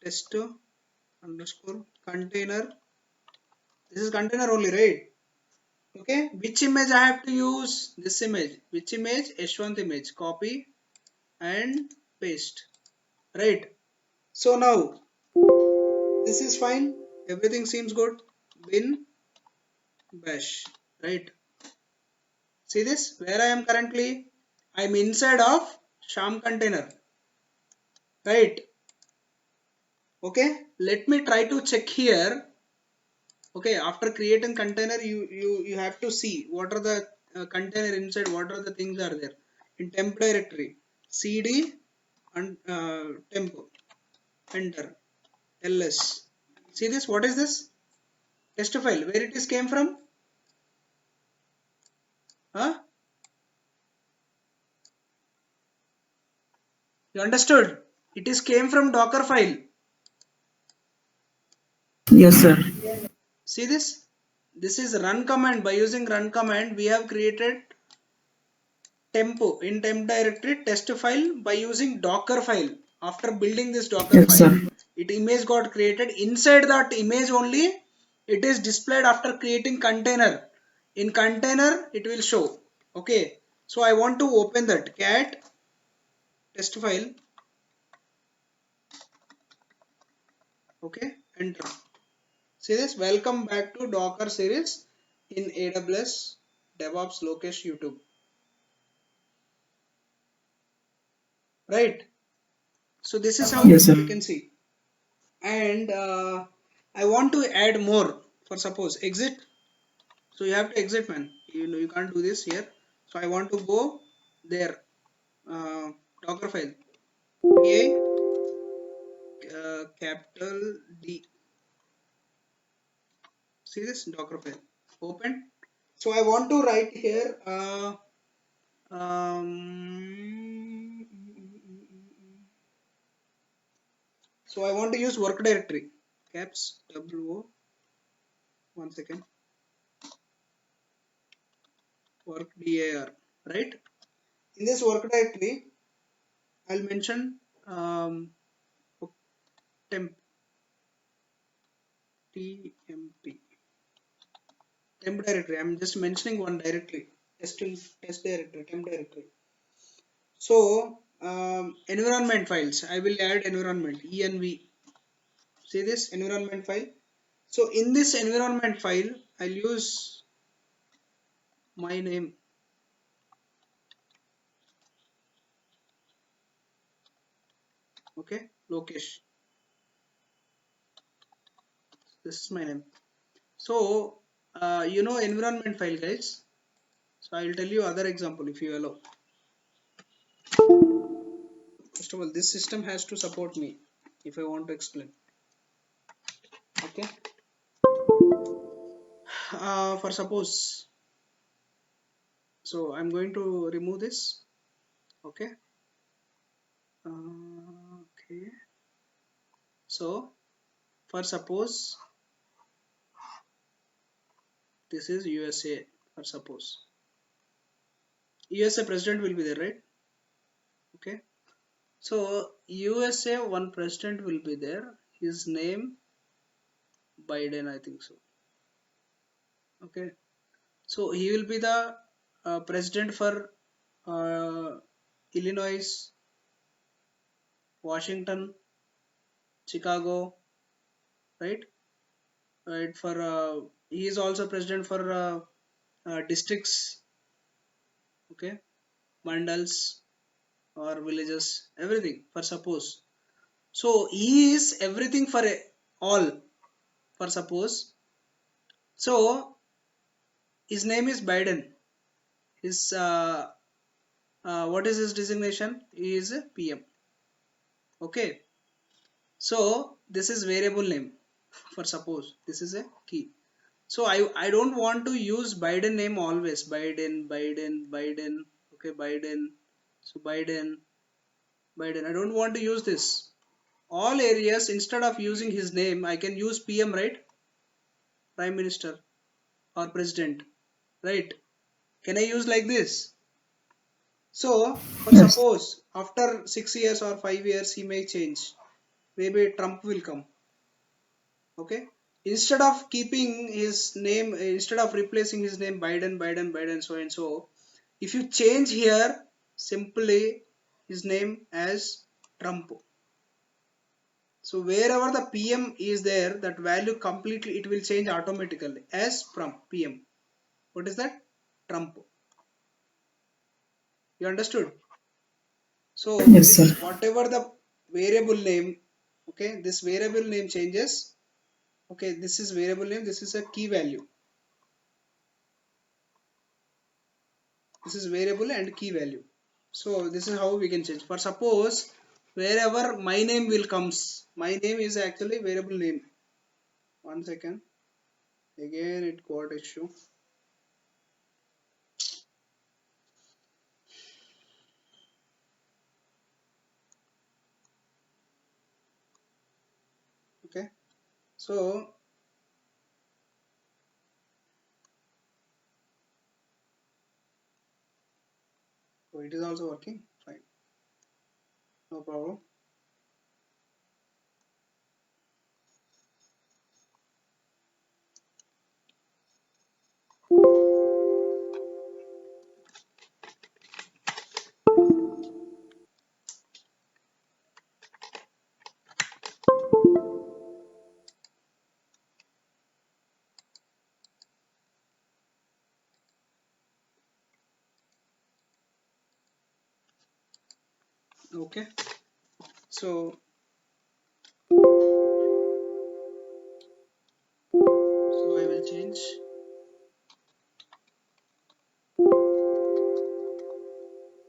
test underscore container. This is container only, right? Okay, which image I have to use? This image. Which image? h1 image. Copy and paste. Right. So now this is fine. Everything seems good. Bin bash. Right. See this? Where I am currently? I am inside of sham container. Right. Okay. Let me try to check here. Okay. After creating container, you have to see what are the container inside. What are the things are there in temp directory. CD and temp. Enter. ls. See this? What is this? Test file. Where it is came from? Huh? You understood? It is came from Docker file. Yes, sir. See this? This is run command. By using run command, we have created tempo in temp directory test file by using docker file. After building this docker Yes, file, sir. it image got created. Inside that image only it is displayed after creating container. In container it will show. Okay, so I want to open that cat test file. Okay, enter. See this? Welcome back to Docker series in AWS DevOps Lokesh YouTube. Right. So this is how Yes, sir. you can see. And I want to add more. For suppose exit. So you have to exit, man. You know you can't do this here. So I want to go there. Docker file. PA capital D. See this Dockerfile. Open. So I want to write here. Um, so I want to use work directory. Caps WO. 1 second. Work dir. Right. In this work directory, I'll mention temp tmp temp directory. I'm just mentioning one directory. Test directory, temp directory. So environment files. I will add environment env. See this environment file. So in this environment file, I'll use my name. Okay, Lokesh. This is my name. So you know environment file, guys. So I will tell you other example if you allow. First of all, this system has to support me if I want to explain. Okay. For suppose, so I'm going to remove this. Okay. Okay. So for suppose this is USA. For suppose USA president will be there, right? Okay. So USA one president will be there. His name Biden, I think so. Okay. So he will be the president for Illinois, Washington, Chicago, right? Right. For he is also president for districts. Okay, mandals or villages, everything. For suppose. So he is everything for all. For suppose. So his name is Biden. His what is his designation? He is a PM. Okay. So this is variable name. For suppose this is a key. So I don't want to use Biden name always. Biden. Okay, Biden. So Biden. I don't want to use this. All areas instead of using his name, I can use PM, right? Prime Minister or President, right? Can I use like this? So for Yes. suppose after 6 years or 5 years he may change. Maybe Trump will come. Okay. Instead of keeping his name, instead of replacing his name Biden, so and so, if you change here simply his name as Trump. So wherever the PM is there, that value completely it will change automatically as from PM. What is that? Trump. You understood? So Yes, sir. this whatever the variable name, okay, this variable name changes. Okay, this is variable name. This is a key value. This is variable and key value. So this is how we can change. For suppose wherever my name will comes, my name is actually variable name. 1 second. Again it got issue. Okay. So it is also working. Fine. No problem. Okay. So I will change.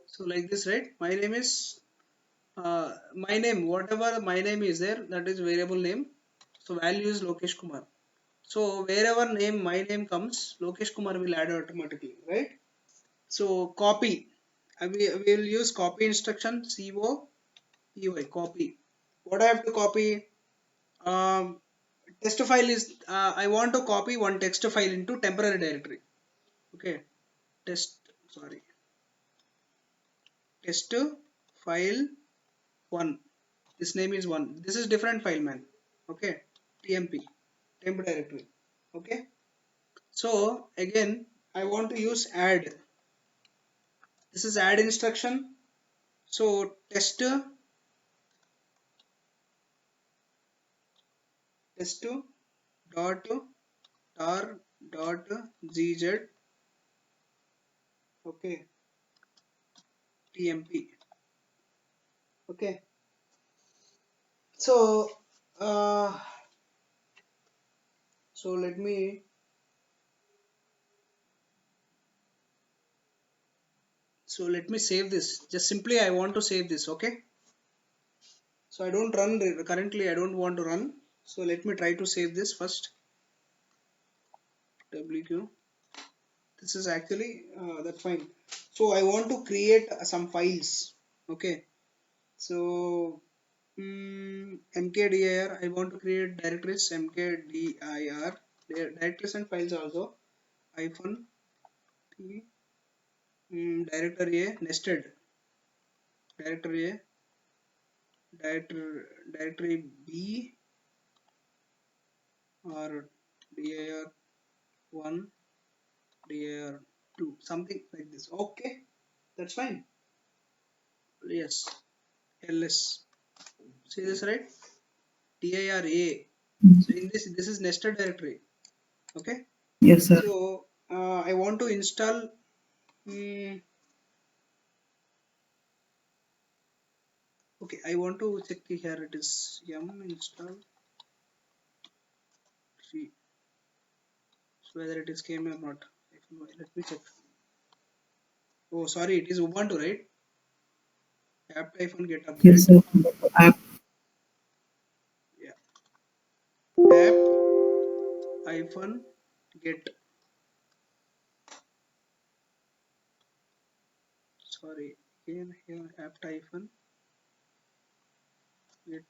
So like this, right? My name is my name, whatever my name is there, that is variable name. So value is Lokesh Kumar. So wherever my name comes, Lokesh Kumar will add automatically, right? So copy, we will use copy instruction, COPY, copy. What I have to copy? um, Text file is, I want to copy one text file into temporary directory. Okay, test, sorry, test file 1. This name is 1. This is different file, man. Okay, tmp, temp directory. Okay, so again I want to use add. This is add instruction. So test dot tar dot gz. Okay, tmp. Okay, so uh, so let me save this. Just simply I want to save this. Okay, so I don't run currently, I don't want to run. So let me try to save this first. wq, this is actually that's fine. So I want to create some files. Okay, so mkdir, I want to create directories, mkdir directories and files also. Hyphen p, directory a, nested directory a, directory b, or dir 1, dir 2, something like this. Okay, that's fine. Yes, ls, see this, right? dir a. So in this is nested directory. Okay, Yes, sir. so I want to install. mm, okay, I want to check here, it is yum install 3, so whether it is came or not. Let me check. Oh, sorry, it is Ubuntu, right? Apt hyphen get Yes, upgrade. sir. App. Yeah, apt hyphen get, sorry, again here apt hyphen get.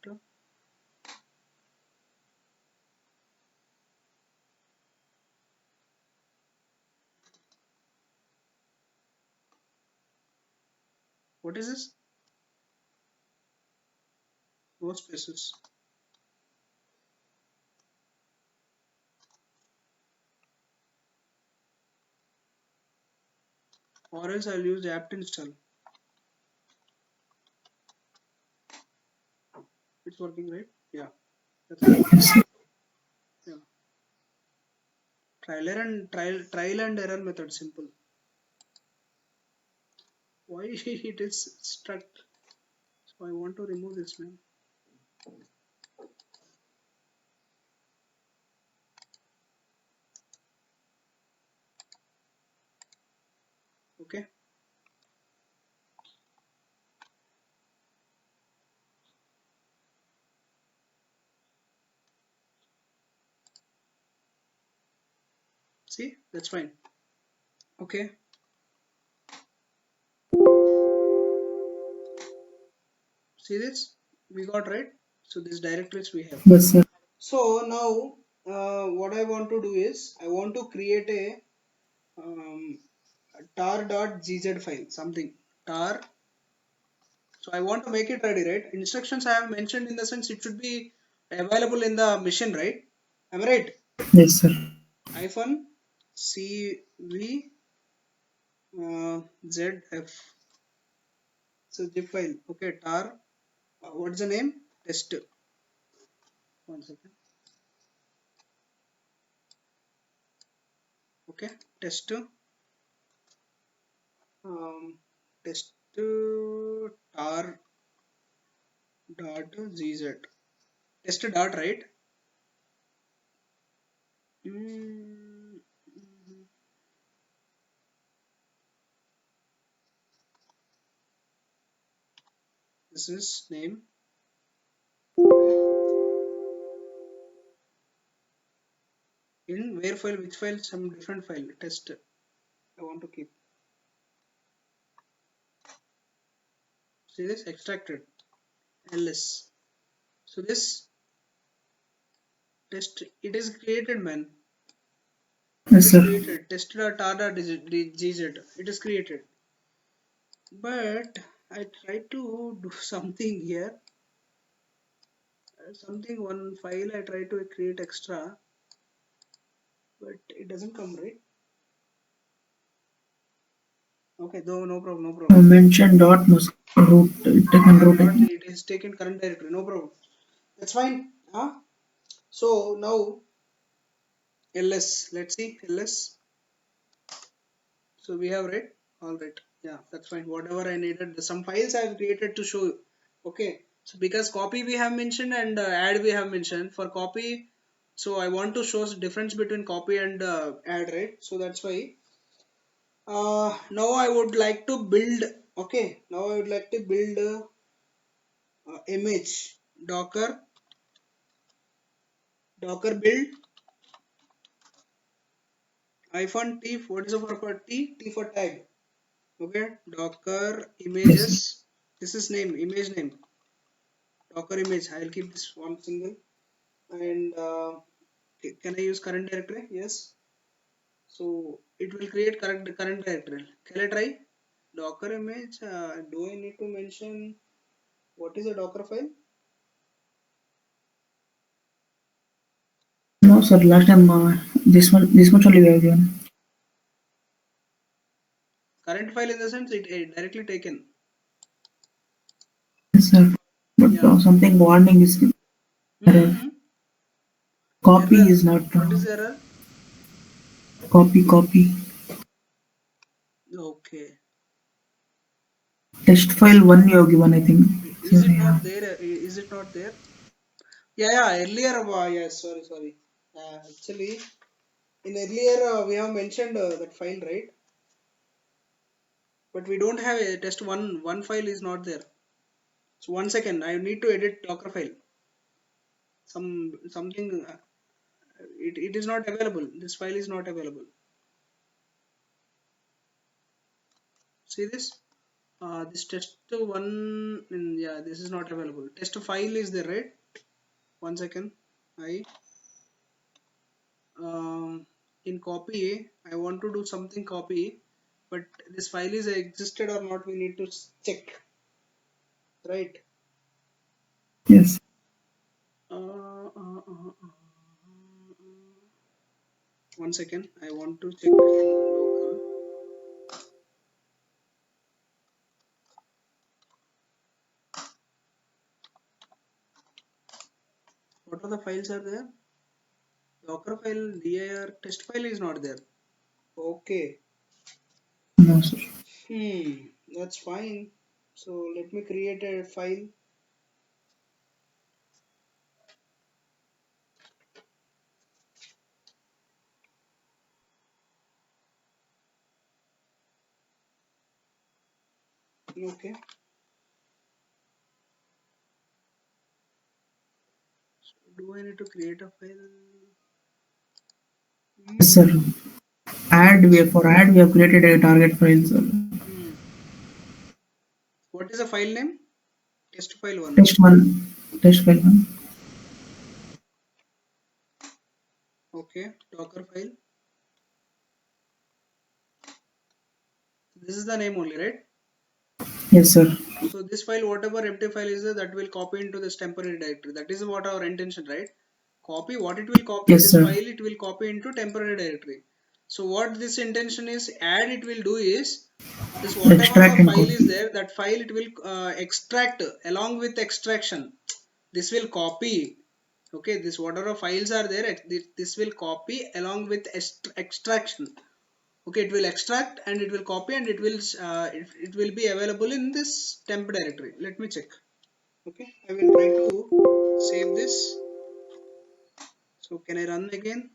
What is this? No spaces. Or else I'll use apt install. It's working, right? Yeah, that's fine. Yes, sir. Yeah, trial and error method, simple. Why it is stuck? So I want to remove this, man. Okay, see, that's fine. Okay, see this, we got, right? So these directories we have. Yes, sir. So now what I want to do is I want to create a tar.gz file, something tar. So I want to make it ready, right? Instructions I have mentioned, in the sense it should be available in the machine, right? Am I right? Yes, sir. Hyphen cv zf. So zip file. Okay, tar. What's the name? Test. One second. Okay, test. Um, test tar dot gz. Test dot, right? Mm, this is name. In where file, which file, some different file test I want to keep. See this extracted ls. So this test, it is created, man. It Yes, is sir. created. Tested.tar.gz. It is created. But I try to do something here. Something one file I try to create extra, but it doesn't come right. Okay, though no problem, no problem. Mention dot no, sir. Root, taken Yeah, root, I dot think. it is taken current directory, no problem. That's fine. Huh? So now ls. Let's see ls. So we have read. All right. Yeah, that's fine. Whatever I needed, some files I have created to show you. Okay. So because copy we have mentioned and add we have mentioned for copy. So I want to show difference between copy and add, right? So that's why. Now I would like to build. Okay. Now I would like to build image Docker build hyphen t. What is the for t? T for tag. Okay. Docker Yes, sir. images. This is name, image name. Docker image. I'll keep this one single. And can I use current directory? Yes. So it will create current directory. Can I try? Docker image. Do I need to mention what is a Docker file? No, sir. Last time, this much only we have given. Current file in the sense it directly taken. Yes, sir. But Yeah. something warning is error. Hmm. Copy Error. is not What is error? copy. Okay. Test file one you have given, I think. Is Sir, it yeah. not there? Is it not there? Yeah, yeah. Earlier, yes. Sorry, sorry. Actually, in earlier we have mentioned that file, right? But we don't have a test one. One file is not there. So 1 second, I need to edit Docker file. Something it is not available. This file is not available. See this? This test one. Yeah, this is not available. Test file is there, right? 1 second. I in copy. I want to do something copy, but this file is existed or not. We need to check, right? Yes. 1 second. I want to check in local. What are the files are there? Docker file, dir, test file is not there. Okay. No, sir. That's fine. So let me create a file. Okay. So do I need to create a file? Yes, sir. Hmm. For add we have created a target file, sir. Hmm. What is the file name? Test file one. Test one. Test file one. Okay. Docker file. This is the name only, right? Yes, sir. So this file, whatever empty file is there, that will copy into this temporary directory. That is what our intention, right? Copy what it will copy Yes, this sir. file, it will copy into temporary directory. So what this intention is, add it will do is this whatever the Extract and file is copy. there, that file it will extract along with extraction. This will copy. Okay, this whatever files are there, this will copy along with extraction. Okay, it will extract and it will copy and it will be available in this temp directory. Let me check. Okay, I will try to save this. So can I run again?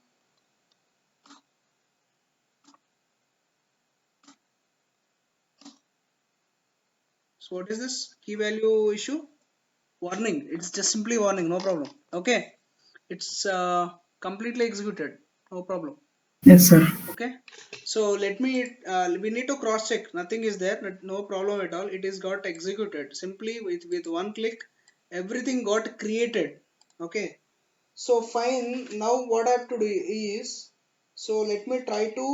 So what is this key value issue? Warning. It's just simply warning, no problem. Okay, it's completely executed, no problem. Yes, sir. Okay, so let me we need to cross check, nothing is there, no problem at all. It is got executed simply with one click, everything got created. Okay, so fine. Now what I have to do is, so let me try to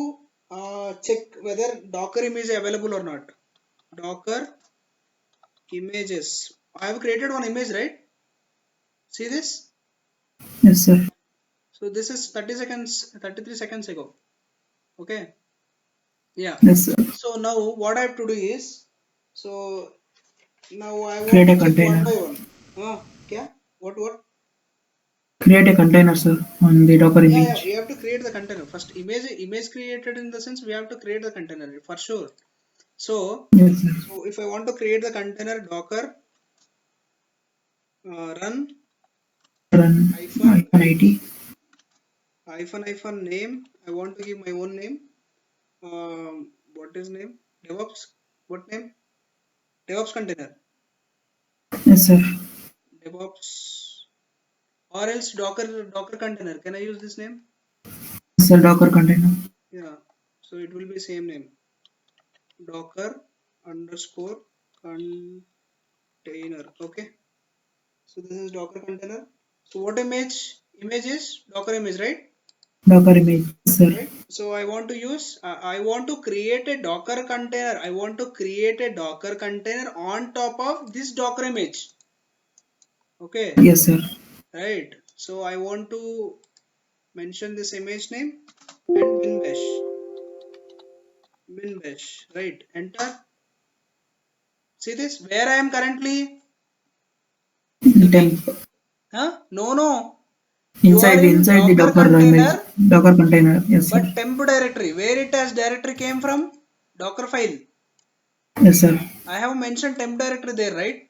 check whether Docker image is available or not. Docker images, I have created one image, right? See this? Yes, sir. So this is 30 seconds, 33 seconds ago. Okay. Yeah. Yes, sir. So now what I have to do is, so now I want Create to a check one container. by one. Yeah. What? Create a container, sir, on the Docker Yeah. image. We have to create the container first. Image created, in the sense we have to create the container for sure. So Yes, sir. if I want to create the container, Docker run Run hyphen IT. hyphen name. I want to give my own name. What is name? DevOps. What name? DevOps container. Yes, sir. DevOps, or else Docker container. Can I use this name? Yes, sir. Docker container. Yeah. So it will be same name. Docker underscore container. Okay. So this is Docker container. So what image? Image is Docker image, right? Docker image. Yes, sir. Right. So I want to use. I want to create a Docker container. I want to create a Docker container on top of this Docker image. Okay. Yes, sir. Right. So I want to mention this image name and bin bash, right? Enter. See this, where I am currently? Tell me. Temp. No, you are in Inside the Docker Docker container, image. Docker container. Yes, sir. but temp directory, where it has directory came from? Dockerfile. Yes, sir. I have mentioned temp directory there, right?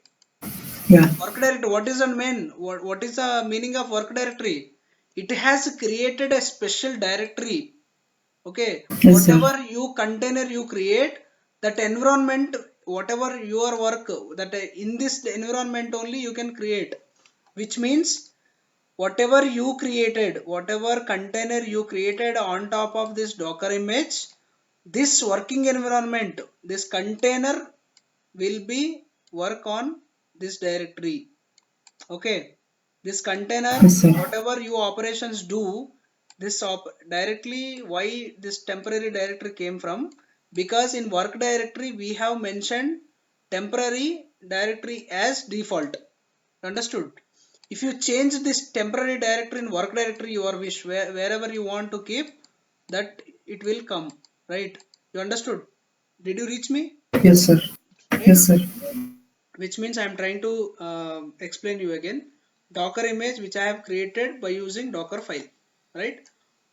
Yeah. Work directory, what is the main, what is the meaning of work directory? It has created a special directory. Okay, Yes, sir. whatever you container you create, that environment, whatever your work, that in this environment only you can create, which means whatever you created, whatever container you created on top of this Docker image, this working environment, this container will be work on this directory. Okay, this container, Yes, sir. whatever you operations do, this directly, why this temporary directory came from? Because in work directory we have mentioned temporary directory as default. Understood? If you change this temporary directory in work directory, your wish, wherever you want to keep, that it will come, right? You understood? Did you reach me? Yes, sir. Right. Yes, sir. Which means I am trying to explain you again. Docker image which I have created by using Dockerfile, right?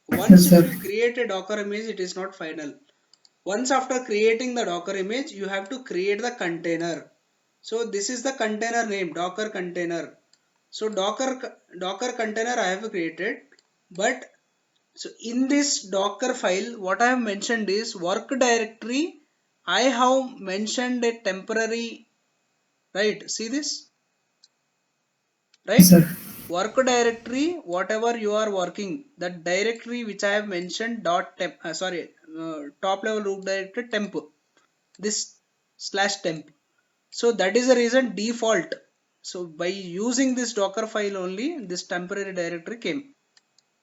Once Yes, if sir. you create a Docker image, it is not final. Once after creating the Docker image, you have to create the container. So this is the container name, Docker container. So Docker container I have created, but so in this Docker file, what I have mentioned is work directory. I have mentioned a temporary, right? See this, Yes, right? sir. Work directory, whatever you are working, that directory which I have mentioned dot temp, top level root directory temp, this slash temp. So that is the reason default. So by using this Docker file only, this temporary directory came.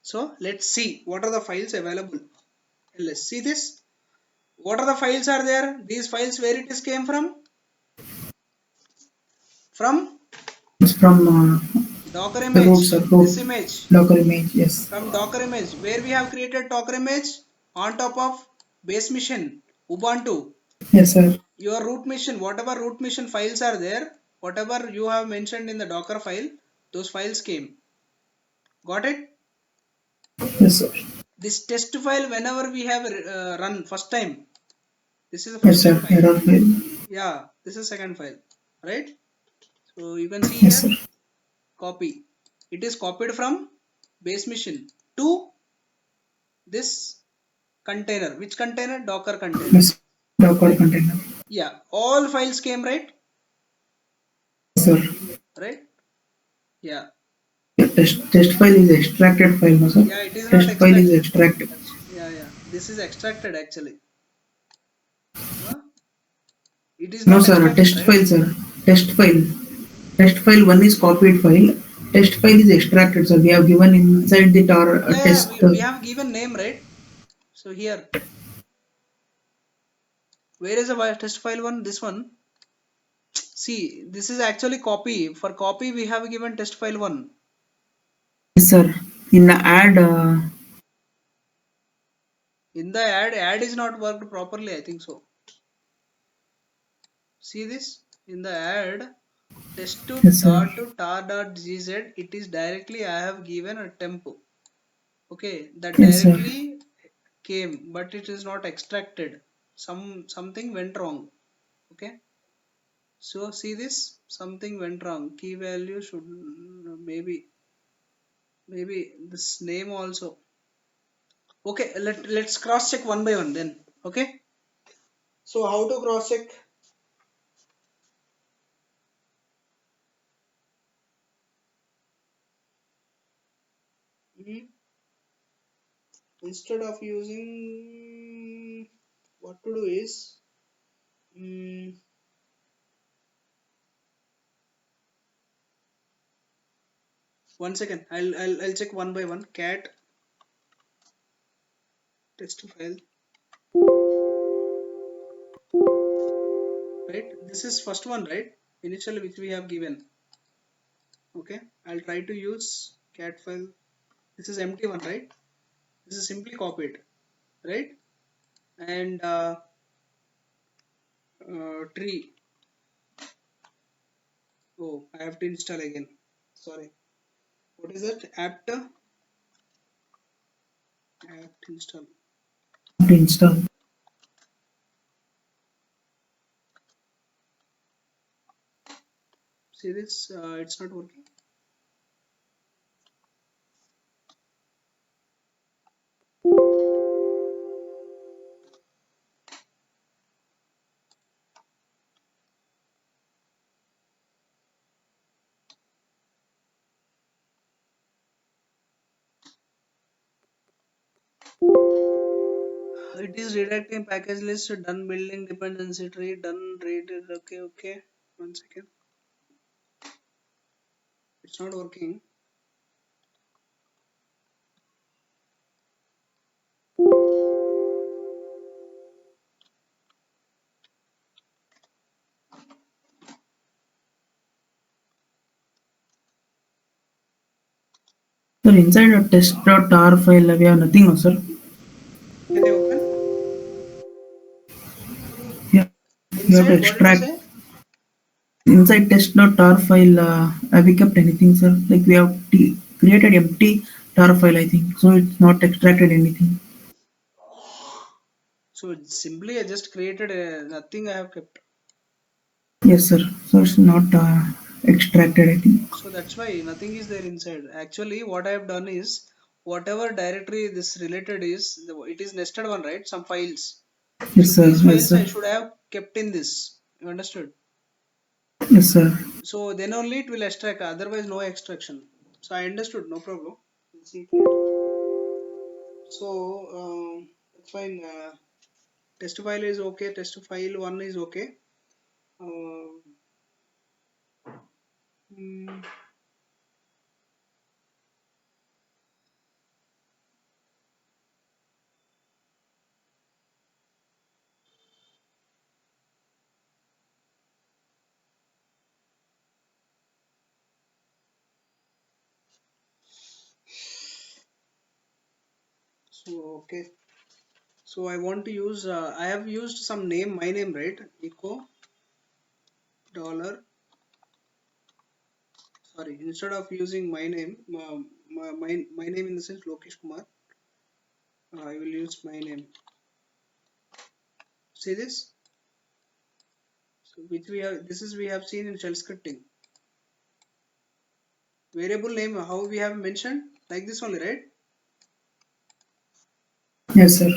So let's see what are the files available. Let's see this. What are the files are there? These files, where it is came from? From It's from Docker the root, image. sir. This Root. image. Docker image. Yes. From Docker image, where we have created Docker image on top of base mission Ubuntu. Yes, sir. Your root mission, whatever root mission files are there, whatever you have mentioned in the Docker file, those files came. Got it? Yes, sir. This test file, whenever we have run first time, this is the Yes, first time sir. file. Error file. Yeah, this is second file, right? So you can see Yes, here, sir. copy. It is copied from base mission to this container. Which container? Docker container. Yes. Docker Right? container. Yeah, all files came, right? sir. right? Yeah, Yeah, test file is extracted file, no sir? yeah, it is not Test file is extracted. extracted. Yeah, yeah, this is extracted actually. Huh? It is No not sir, extracted, test right? file sir. Test file. Test file one is copied file. Test file is extracted, sir. We have given inside the tar Yeah, yeah, test. we have given name, right? So here, where is the test file one? This one. See, this is actually copy. For copy, we have given test file one. Yes, sir. In the add, In the add is not worked properly, I think so. See this? In the add, test to yes, sir. dot to tar dot gz, it is directly I have given a temp. Okay, that Yes, sir. directly came, but it is not extracted. Something went wrong. Okay, so see this? Something went wrong. Key value should maybe this name also. Okay, let's cross check one by one then. Okay. So how to cross check? Mhm. Instead of using, what to do is, mm, one second. I'll check one by one. Cat test file. Right. This is first one, right? Initially which we have given. Okay. I'll try to use cat file. This is empty one, right? This is simply copied, right? And tree. Oh, I have to install again. Sorry. What is that? Apt install. To install. See this? It's not working. It is redirecting package list, done building dependency tree, done read it. Okay, okay. One second. It's not working. Sir, inside a test.tar file, we have nothing, no, sir. Can I open? Yeah, you have to Inside, what did you extract. say? Inside test.tar file, have we kept anything, sir? Like we have created empty tar file, I think. So it's not extracted anything. So simply I just created nothing I have kept. Yes, sir. So it's not extracted, I think. So that's why nothing is there inside. Actually, what I have done is whatever directory this related is, it is nested one, right? Some files. Yes, So sir. these Yes, files sir. I should have kept in this. You understood? Yes, sir. So then only it will extract. Otherwise, no extraction. So I understood. No problem. We'll see it later. So that's fine. Test file is okay. Test file one is okay. Uh, mm, so okay. So I want to use. I have used some name. My name, right? Echo dollar. Sorry. Instead of using my name, my name in the sense Lokesh Kumar. I will use my name. See this? So which we have. This is we have seen in shell scripting. Variable name. How we have mentioned like this only, right? Yes, sir.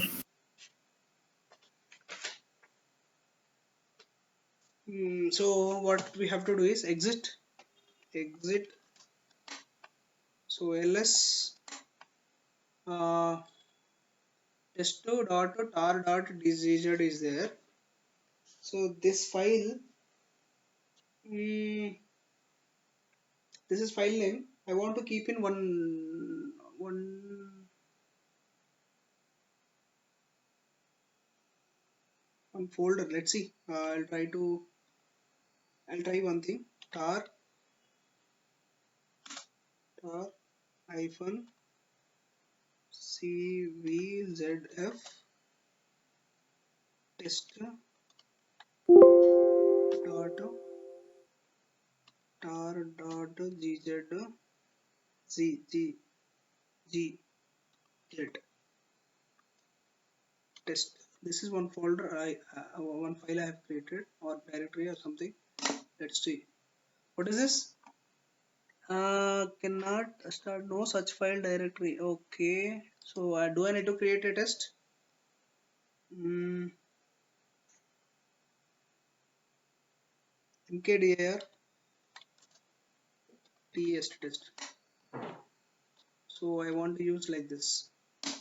So what we have to do is exit. So ls uh, test2.tar.dz is there. So this file, mm, this is file name. I want to keep in one folder. Let's see. I'll try one thing. tar hyphen cvzf test dot tar dot gz test. This is one folder one file I have created, or directory or something. Let's see. What is this? Cannot start, no such file directory. Okay. So do I need to create a test? Mm, mkdir test. So I want to use like this.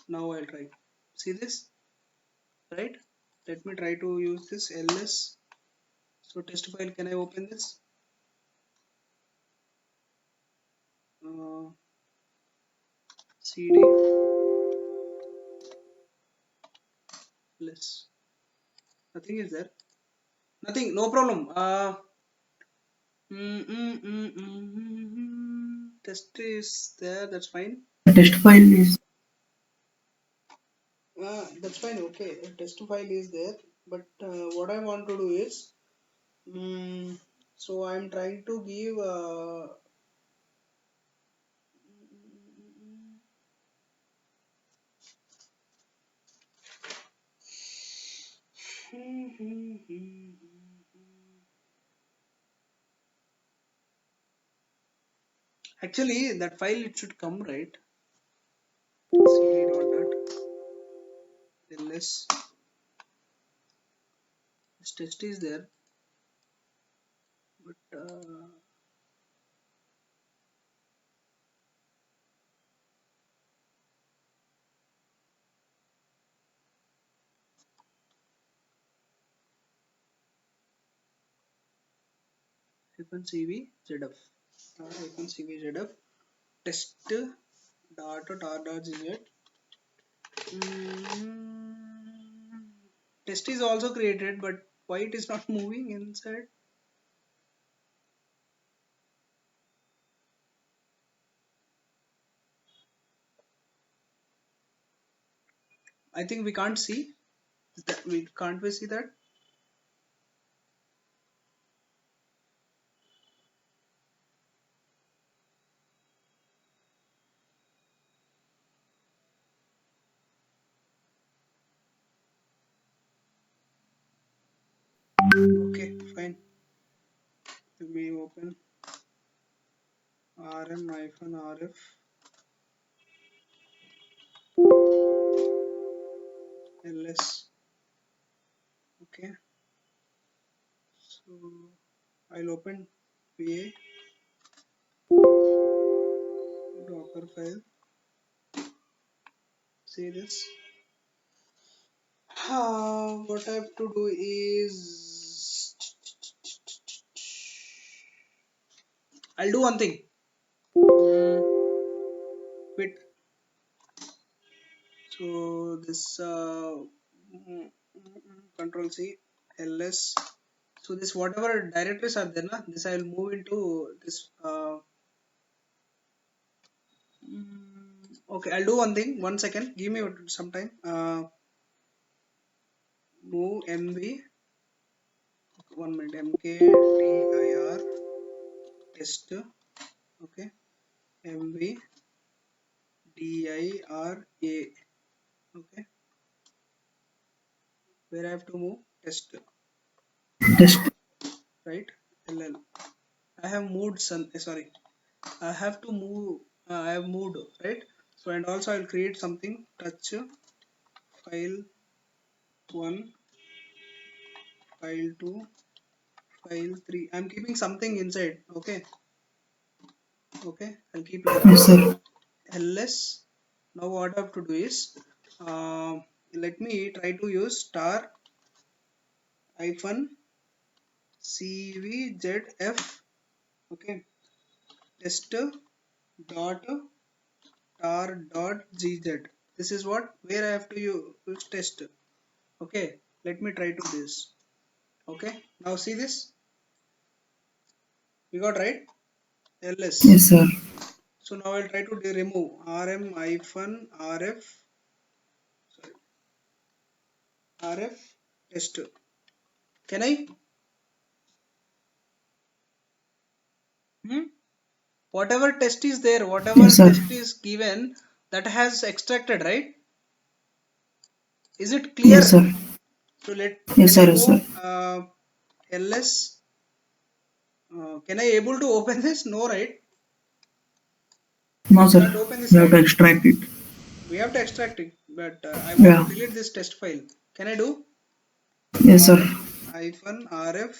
Now I'll try. See this, right? Let me try to use this ls. So test file. Can I open this? Uh, cd ls. Nothing is there. Nothing. No problem. Test is there. That's fine. The test file is That's fine. Okay. A test file is there. But what I want to do is, so I'm trying to give. Actually, that file it should come right. cd dot ls. This test is there, but hyphen cv zf hyphen cv zf test dot gz. Test is also created, but why it is not moving inside? I think we can't see that. We see that. Okay, fine. Let me open rm hyphen rf ls. Okay, so I'll open va docker file. See this. What I have to do is, I'll do one thing. Quit. So this control C ls. So this whatever directories are there, na, this I will move into this. Okay, I'll do one thing. 1 second. Give me some time. Move mv. 1 minute. Mkdir test. Okay. mv dir a. Okay. Where I have to move test, test. right? ll. I have moved some. Sorry. I have to move. I have moved, right? So and also I'll create something. Touch file 1, file 2, file 3. I'm keeping something inside. Okay. Okay. I'll keep like Yes, this. sir. ls. Now what I have to do is, uh, let me try to use star hyphen cvzf. Okay. Test dot tar dot gz. This is what where I have to use test. Okay. Let me try to this. Okay. Now see this. We got right. ls. Yes, sir. So now I'll try to remove rm hyphen rf, sorry, rf test. Can I? Hmm? Whatever test is there, whatever Yes, sir. test is given, that has extracted, right? Is it Yes, clear? sir. So let Yes, can I sir. Yes, sir. go ls? Can I able to open this? No, right? No, I sir. can't open this, You have right? to extract it. We have to extract it, but I want to Yeah. delete this test file. Can I do? Yes, sir. Rm hyphen rf.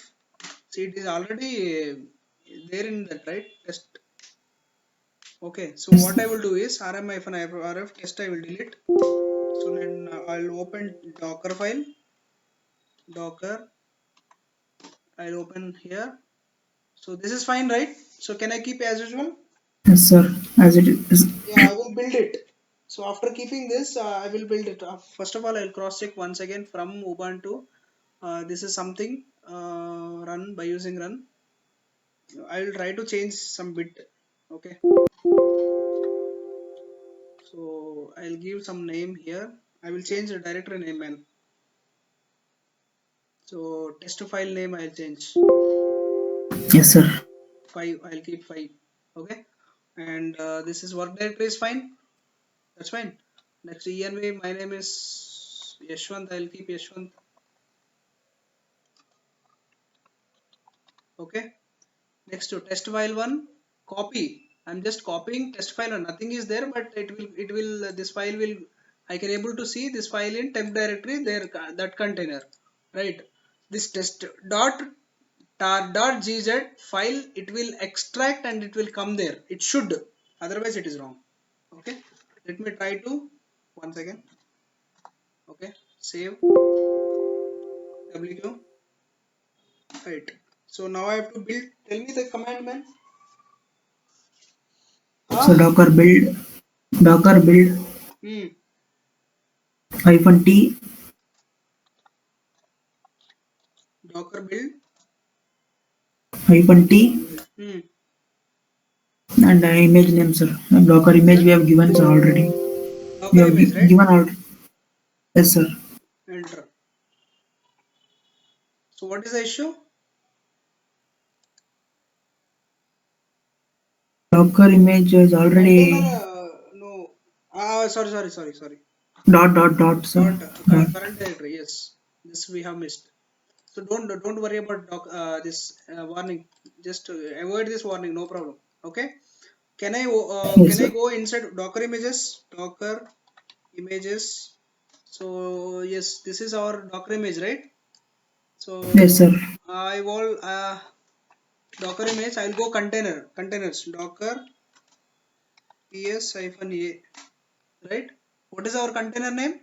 See, it is already there in that, right? Test. Okay, so Yes. what I will do is rm hyphen rf test I will delete. So then I'll open Docker file, Docker. I'll open here. So this is fine, right? So can I keep as usual? Yes, sir. As it is. Yeah, I will build it. So after keeping this, I will build it. First of all, I'll cross check once again from Ubuntu. This is something run by using run. I will try to change some bit. Okay. So I'll give some name here. I will change the directory name and so test file name I'll change. Yes, sir. 5. I'll keep 5. Okay. And this is work directory is fine. That's fine. Next env, my name is Yashwant. I'll keep Yashwant. Okay. Next to test file one, copy. I'm just copying test file one. Nothing is there, but it will this file will, I can able to see this file in temp directory there, that container, right? This test dot tar dot gz file, it will extract and it will come there. It should, otherwise it is wrong. Okay. Let me try to once again. Okay. Save wq. Right. So now I have to build. Tell me the command, man. So Huh? Docker build Hmm. hyphen T Docker build. hyphen T Hmm. and image name, sir. Docker What is image that? we have given, sir, already. We Docker have image, right? given out. Yes, sir. Enter. So what is the issue? Docker image is Container. already No. Sorry. dot, sir. Dot Dot. current directory. Yes. This we have missed. So don't worry about this warning. Just avoid this warning. No problem. Okay. Yes, Can I sir. go inside Docker images? Docker images. So yes, this is our Docker image, right? Yes, So sir. I will Docker image. I'll go containers. Docker ps hyphen a, right? What is our container name?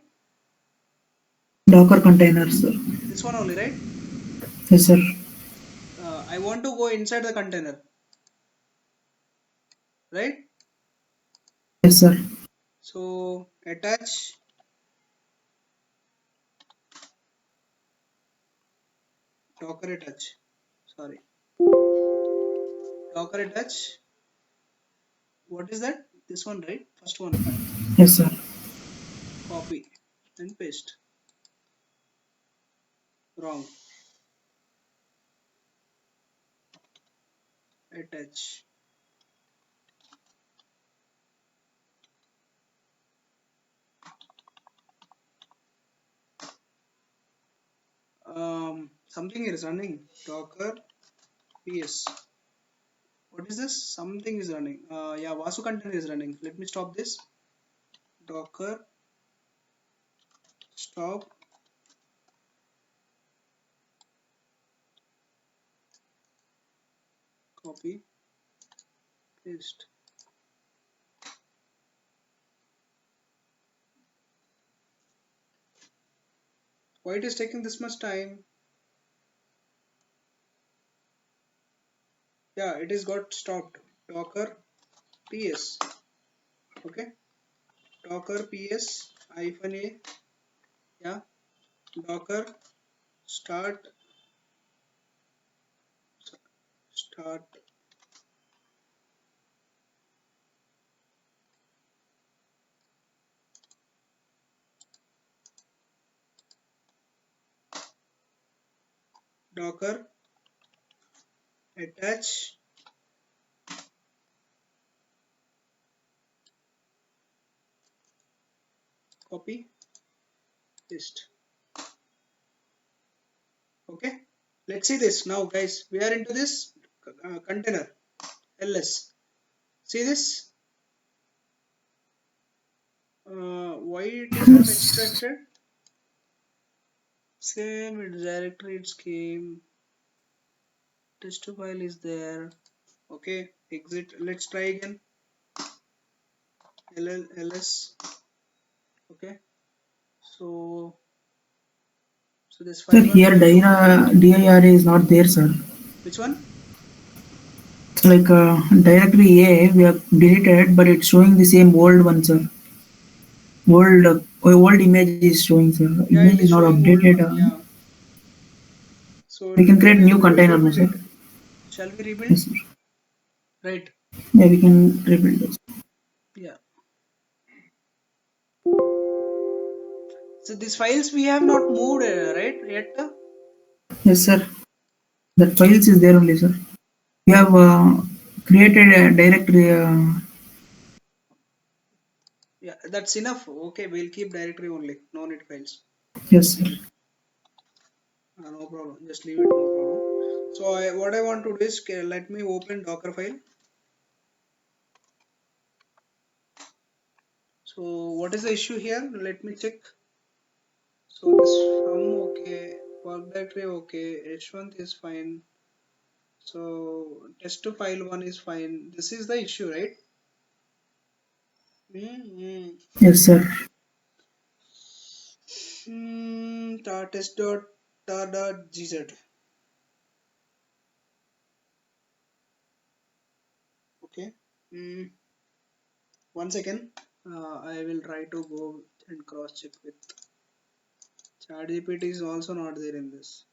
Docker containers, sir. This one only, right? Yes, sir. I want to go inside the container, right? Yes, sir. So attach Docker attach. Sorry, Docker attach. What is that? This one, right? First one. Yes, sir. Copy and paste. Wrong. Attach. Something is running. Docker ps. What is this? Something is running. Yeah, Vasu container is running. Let me stop this. Docker stop copy, paste. Why it is taking this much time? Yeah, it is got stopped. Docker ps. Okay, Docker ps hyphen a. Yeah, Docker start start Docker attach copy paste. Okay, let's see this now, guys. We are into this container ls. See this? Why it is not Yes, extracted? Same directory it came. Test file is there. Okay, exit. Let's try again. ls. Okay, so this sir. file was Here, there. dir is not there, sir. Which one? Like directory A, we have deleted, but it's showing the same old one, sir. Old image is showing, sir. Yeah, Image it is is not showing old updated. one. Yeah. So We can create new container, no, sir. rebuild it. Shall we rebuild? Yes, sir. Right. Yeah, we can rebuild this. Yeah. So these files we have not moved, right? Yet. Yes, sir. That files is there only, sir. We have created a directory. Yeah, that's enough. Okay, we'll keep directory only. No need files. Yes, sir. No problem. Just leave it. No problem. So what I want to do is let me open Dockerfile. So what is the issue here? Let me check. So this from okay, work directory okay, H1 is fine. So test to file one is fine. This is the issue, right? Mm-hmm. Yes, sir. Tar test dot tar dot gz. Okay. Mm, 1 second. I will try to go and cross check with ChatGPT is also not there in this.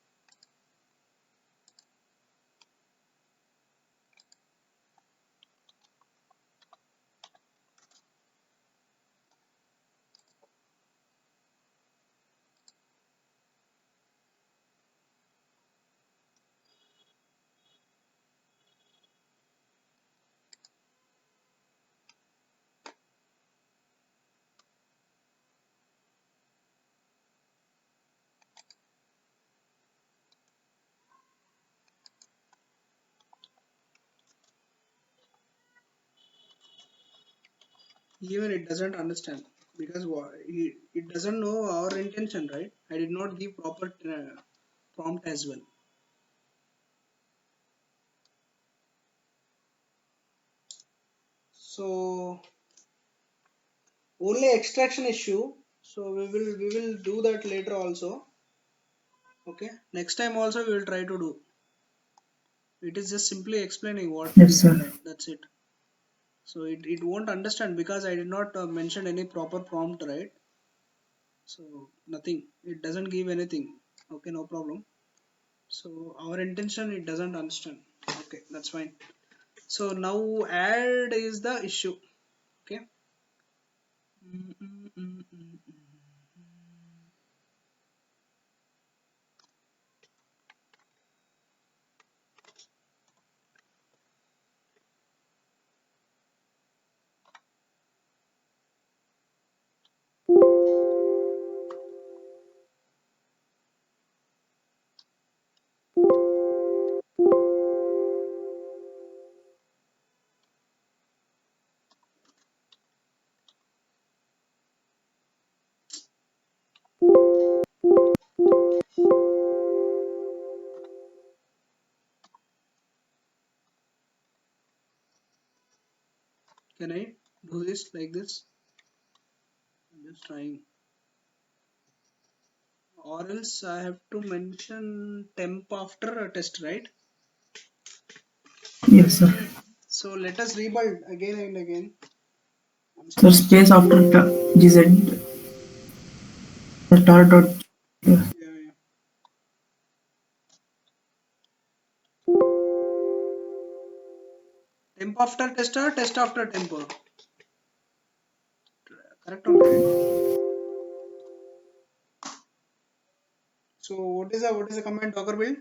Even it doesn't understand because it doesn't know our intention, right? I did not give proper prompt as well. So only extraction issue. So we will do that later also. Okay. Next time also we will try to do. It is just simply explaining what Yes, this and sir. that. That's it. So it won't understand because I did not mention any proper prompt, right? So nothing. It doesn't give anything. Okay, no problem. So our intention it doesn't understand. Okay, that's fine. So now add is the issue. Okay. Mm, mm, mm, mm, mm. Can I do this like this? I'm just trying. Or else I have to mention temp after a test, right? Yes, sir. Okay. So let us rebuild again and again. Once Sir, again. space after gz tar dot. Yes, Yeah, yeah. Temp after tester, test after tempo. Correct only, right? So what is the command docker build?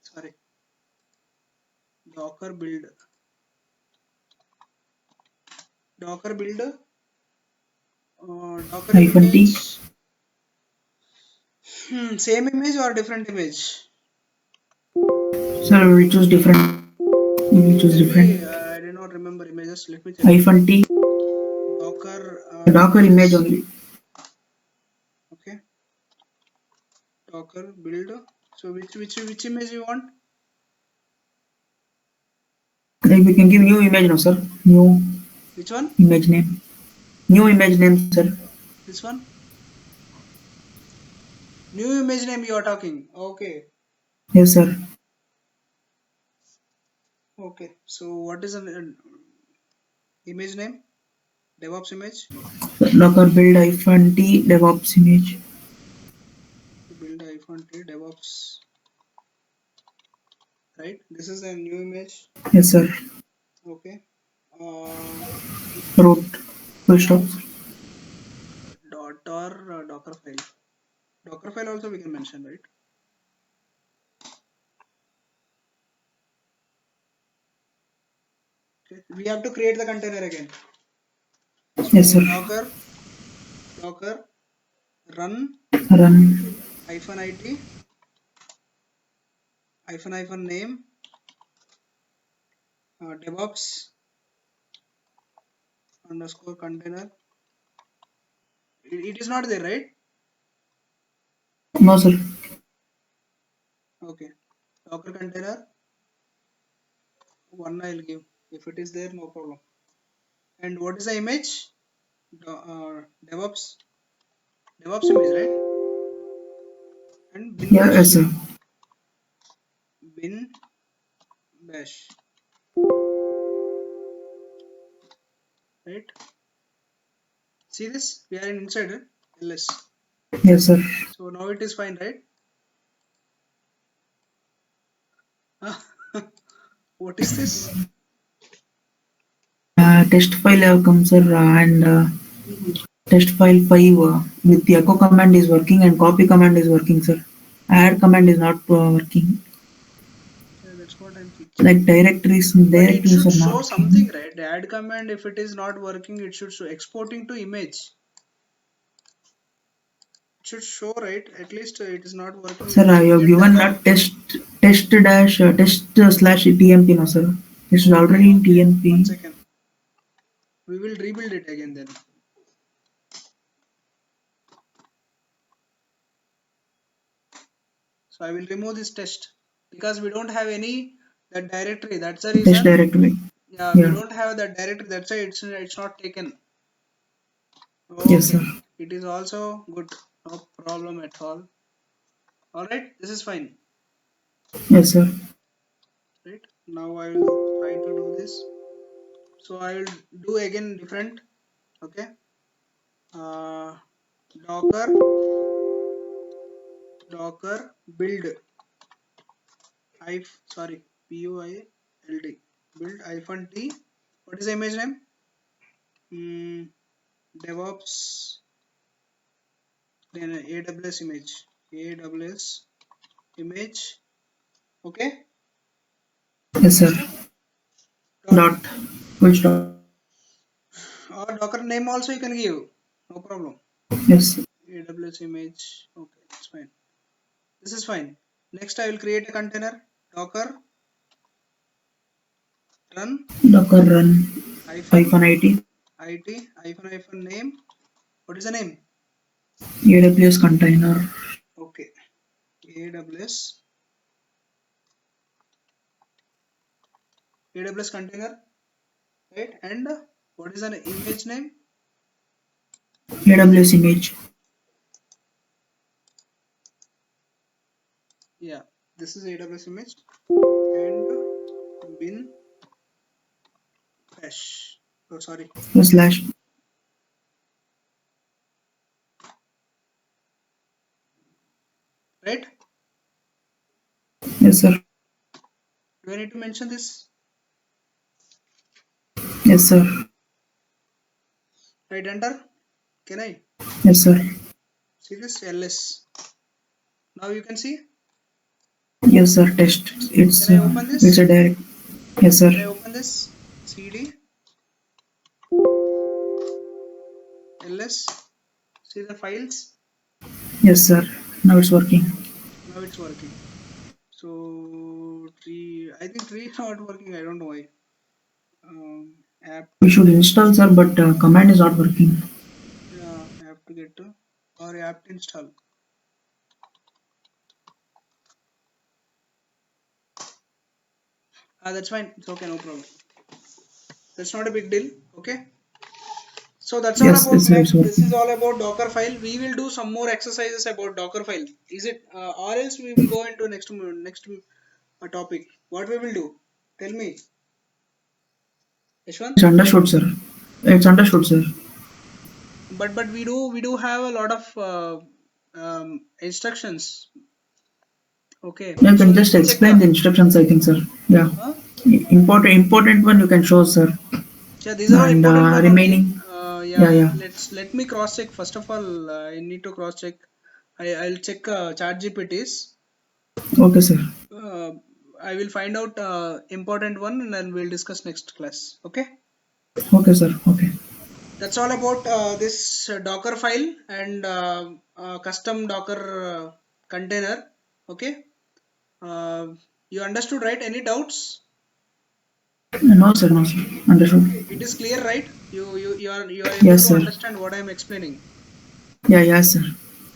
Sorry, docker build. Docker build. Docker hyphen t. image. Same image or different image? Sir, we choose different. We choose Tell me. different. I did not remember images. Let me check. Hyphen t. Docker Docker image images. only. Okay. Docker build. So which image you want? Like we can give new image now, sir. New Which one? image name. New image name, sir. This one? New image name you are talking. Okay. Yes, sir. Okay. So what is an image name? DevOps image. Docker build hyphen t DevOps image. Build iPhone T DevOps. Right. This is a new image. Yes, sir. Okay. Uh, Root. Full stop. dot or Docker file. Docker file also we can mention, right? Okay. We have to create the container again. Yes, So sir. Docker run Run. hyphen it hyphen name DevOps underscore container. It is not there, right? No, sir. Okay. Docker container one I'll give. If it is there, no problem. And what is the image? DevOps image, right? And bin Yeah, bash. yes, sir. Bin bash, right? See this? We are in inside it. ls. Yes, sir. So now it is fine, right? What is this? Test file have come, sir, and test file 5 with the echo command is working and copy command is working, sir. Add command is not working. Yeah, that's what I'm thinking. Like But it directories should are not show something, working. right? The add command, if it is not working, it should show exporting to image. It should show, right? At least it is not working. Sir, It I should have get the given error. a test dash test slash tmp now, sir. This is Okay, already in okay. One tmp. second. We will rebuild it again then. So I will remove this test because we don't have any that directory. That's the Test reason. directory. Yeah, we Yeah. don't have that directory. That's why it's not taken. Yes, Okay, sir. it is also good. No problem at all. All right, this is fine. Yes, sir. Right now I will try to do this. So I will do again different. Okay. Uh, Docker build I sorry build build hyphen t. What is the image name? Hmm, DevOps, then AWS image. AWS image. Okay. Yes, sir. Understood? Dot. Dot. Full stop. Or Docker name also you can give. No problem. Yes. AWS image. Okay, it's fine. This is fine. Next I will create a container. Docker run Docker run hyphen hyphen it hyphen name. What is the name? AWS container. Okay. AWS container. right? And what is an image name? AWS image. Yeah, this is AWS image and bin hash. Oh, sorry. Slash. Right? Yes, sir. Do I need to mention this? Yes, sir. Right, enter. Can I Yes, sir. see this? ls. Now you can see. Yes, sir. Test. Can I open It's this? a direct. Yes, sir. Can I open this? cd ls. See the files. Yes, sir. Now it's working. Now it's working. So tree. I think tree is not working. I don't know why. App We to should get. install, sir, but command is not working. Yeah, app to get to or app to install. That's fine. It's okay. No problem. That's not a big deal. Okay. So that's all Yes, about yes, sir. man. It's This is working. all about Dockerfile. We will do some more exercises about Dockerfile. Is it, or else we will go into next topic. What we will do? Tell me, It's Yashwant. understood, sir. It's understood, sir. But we do have a lot of instructions. Okay. You So can let just me check. explain the instructions, I think, sir. Yeah. Huh? Important one you can show, sir. Yeah, these are all And important one only. remaining, yeah, Yeah. yeah. Let me cross check first of all. I need to cross check. I'll check chat GPTs. Okay, sir. uh, I will find out important one and then we'll discuss next class. Okay, Okay, sir. Okay. that's all about this Docker file and custom Docker container. Okay, uh, you understood, right? Any doubts? No, sir. No, sir. Understood. It is clear, right? You are able Yes, to sir. understand what I am explaining. Yeah, yes, sir.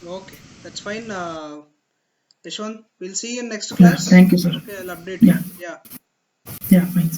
Okay, that's fine. Yashwant, we'll see you in next Yeah. class. Thank you, sir. Okay, I'll update Yeah. you. Yeah. Yeah. Fine.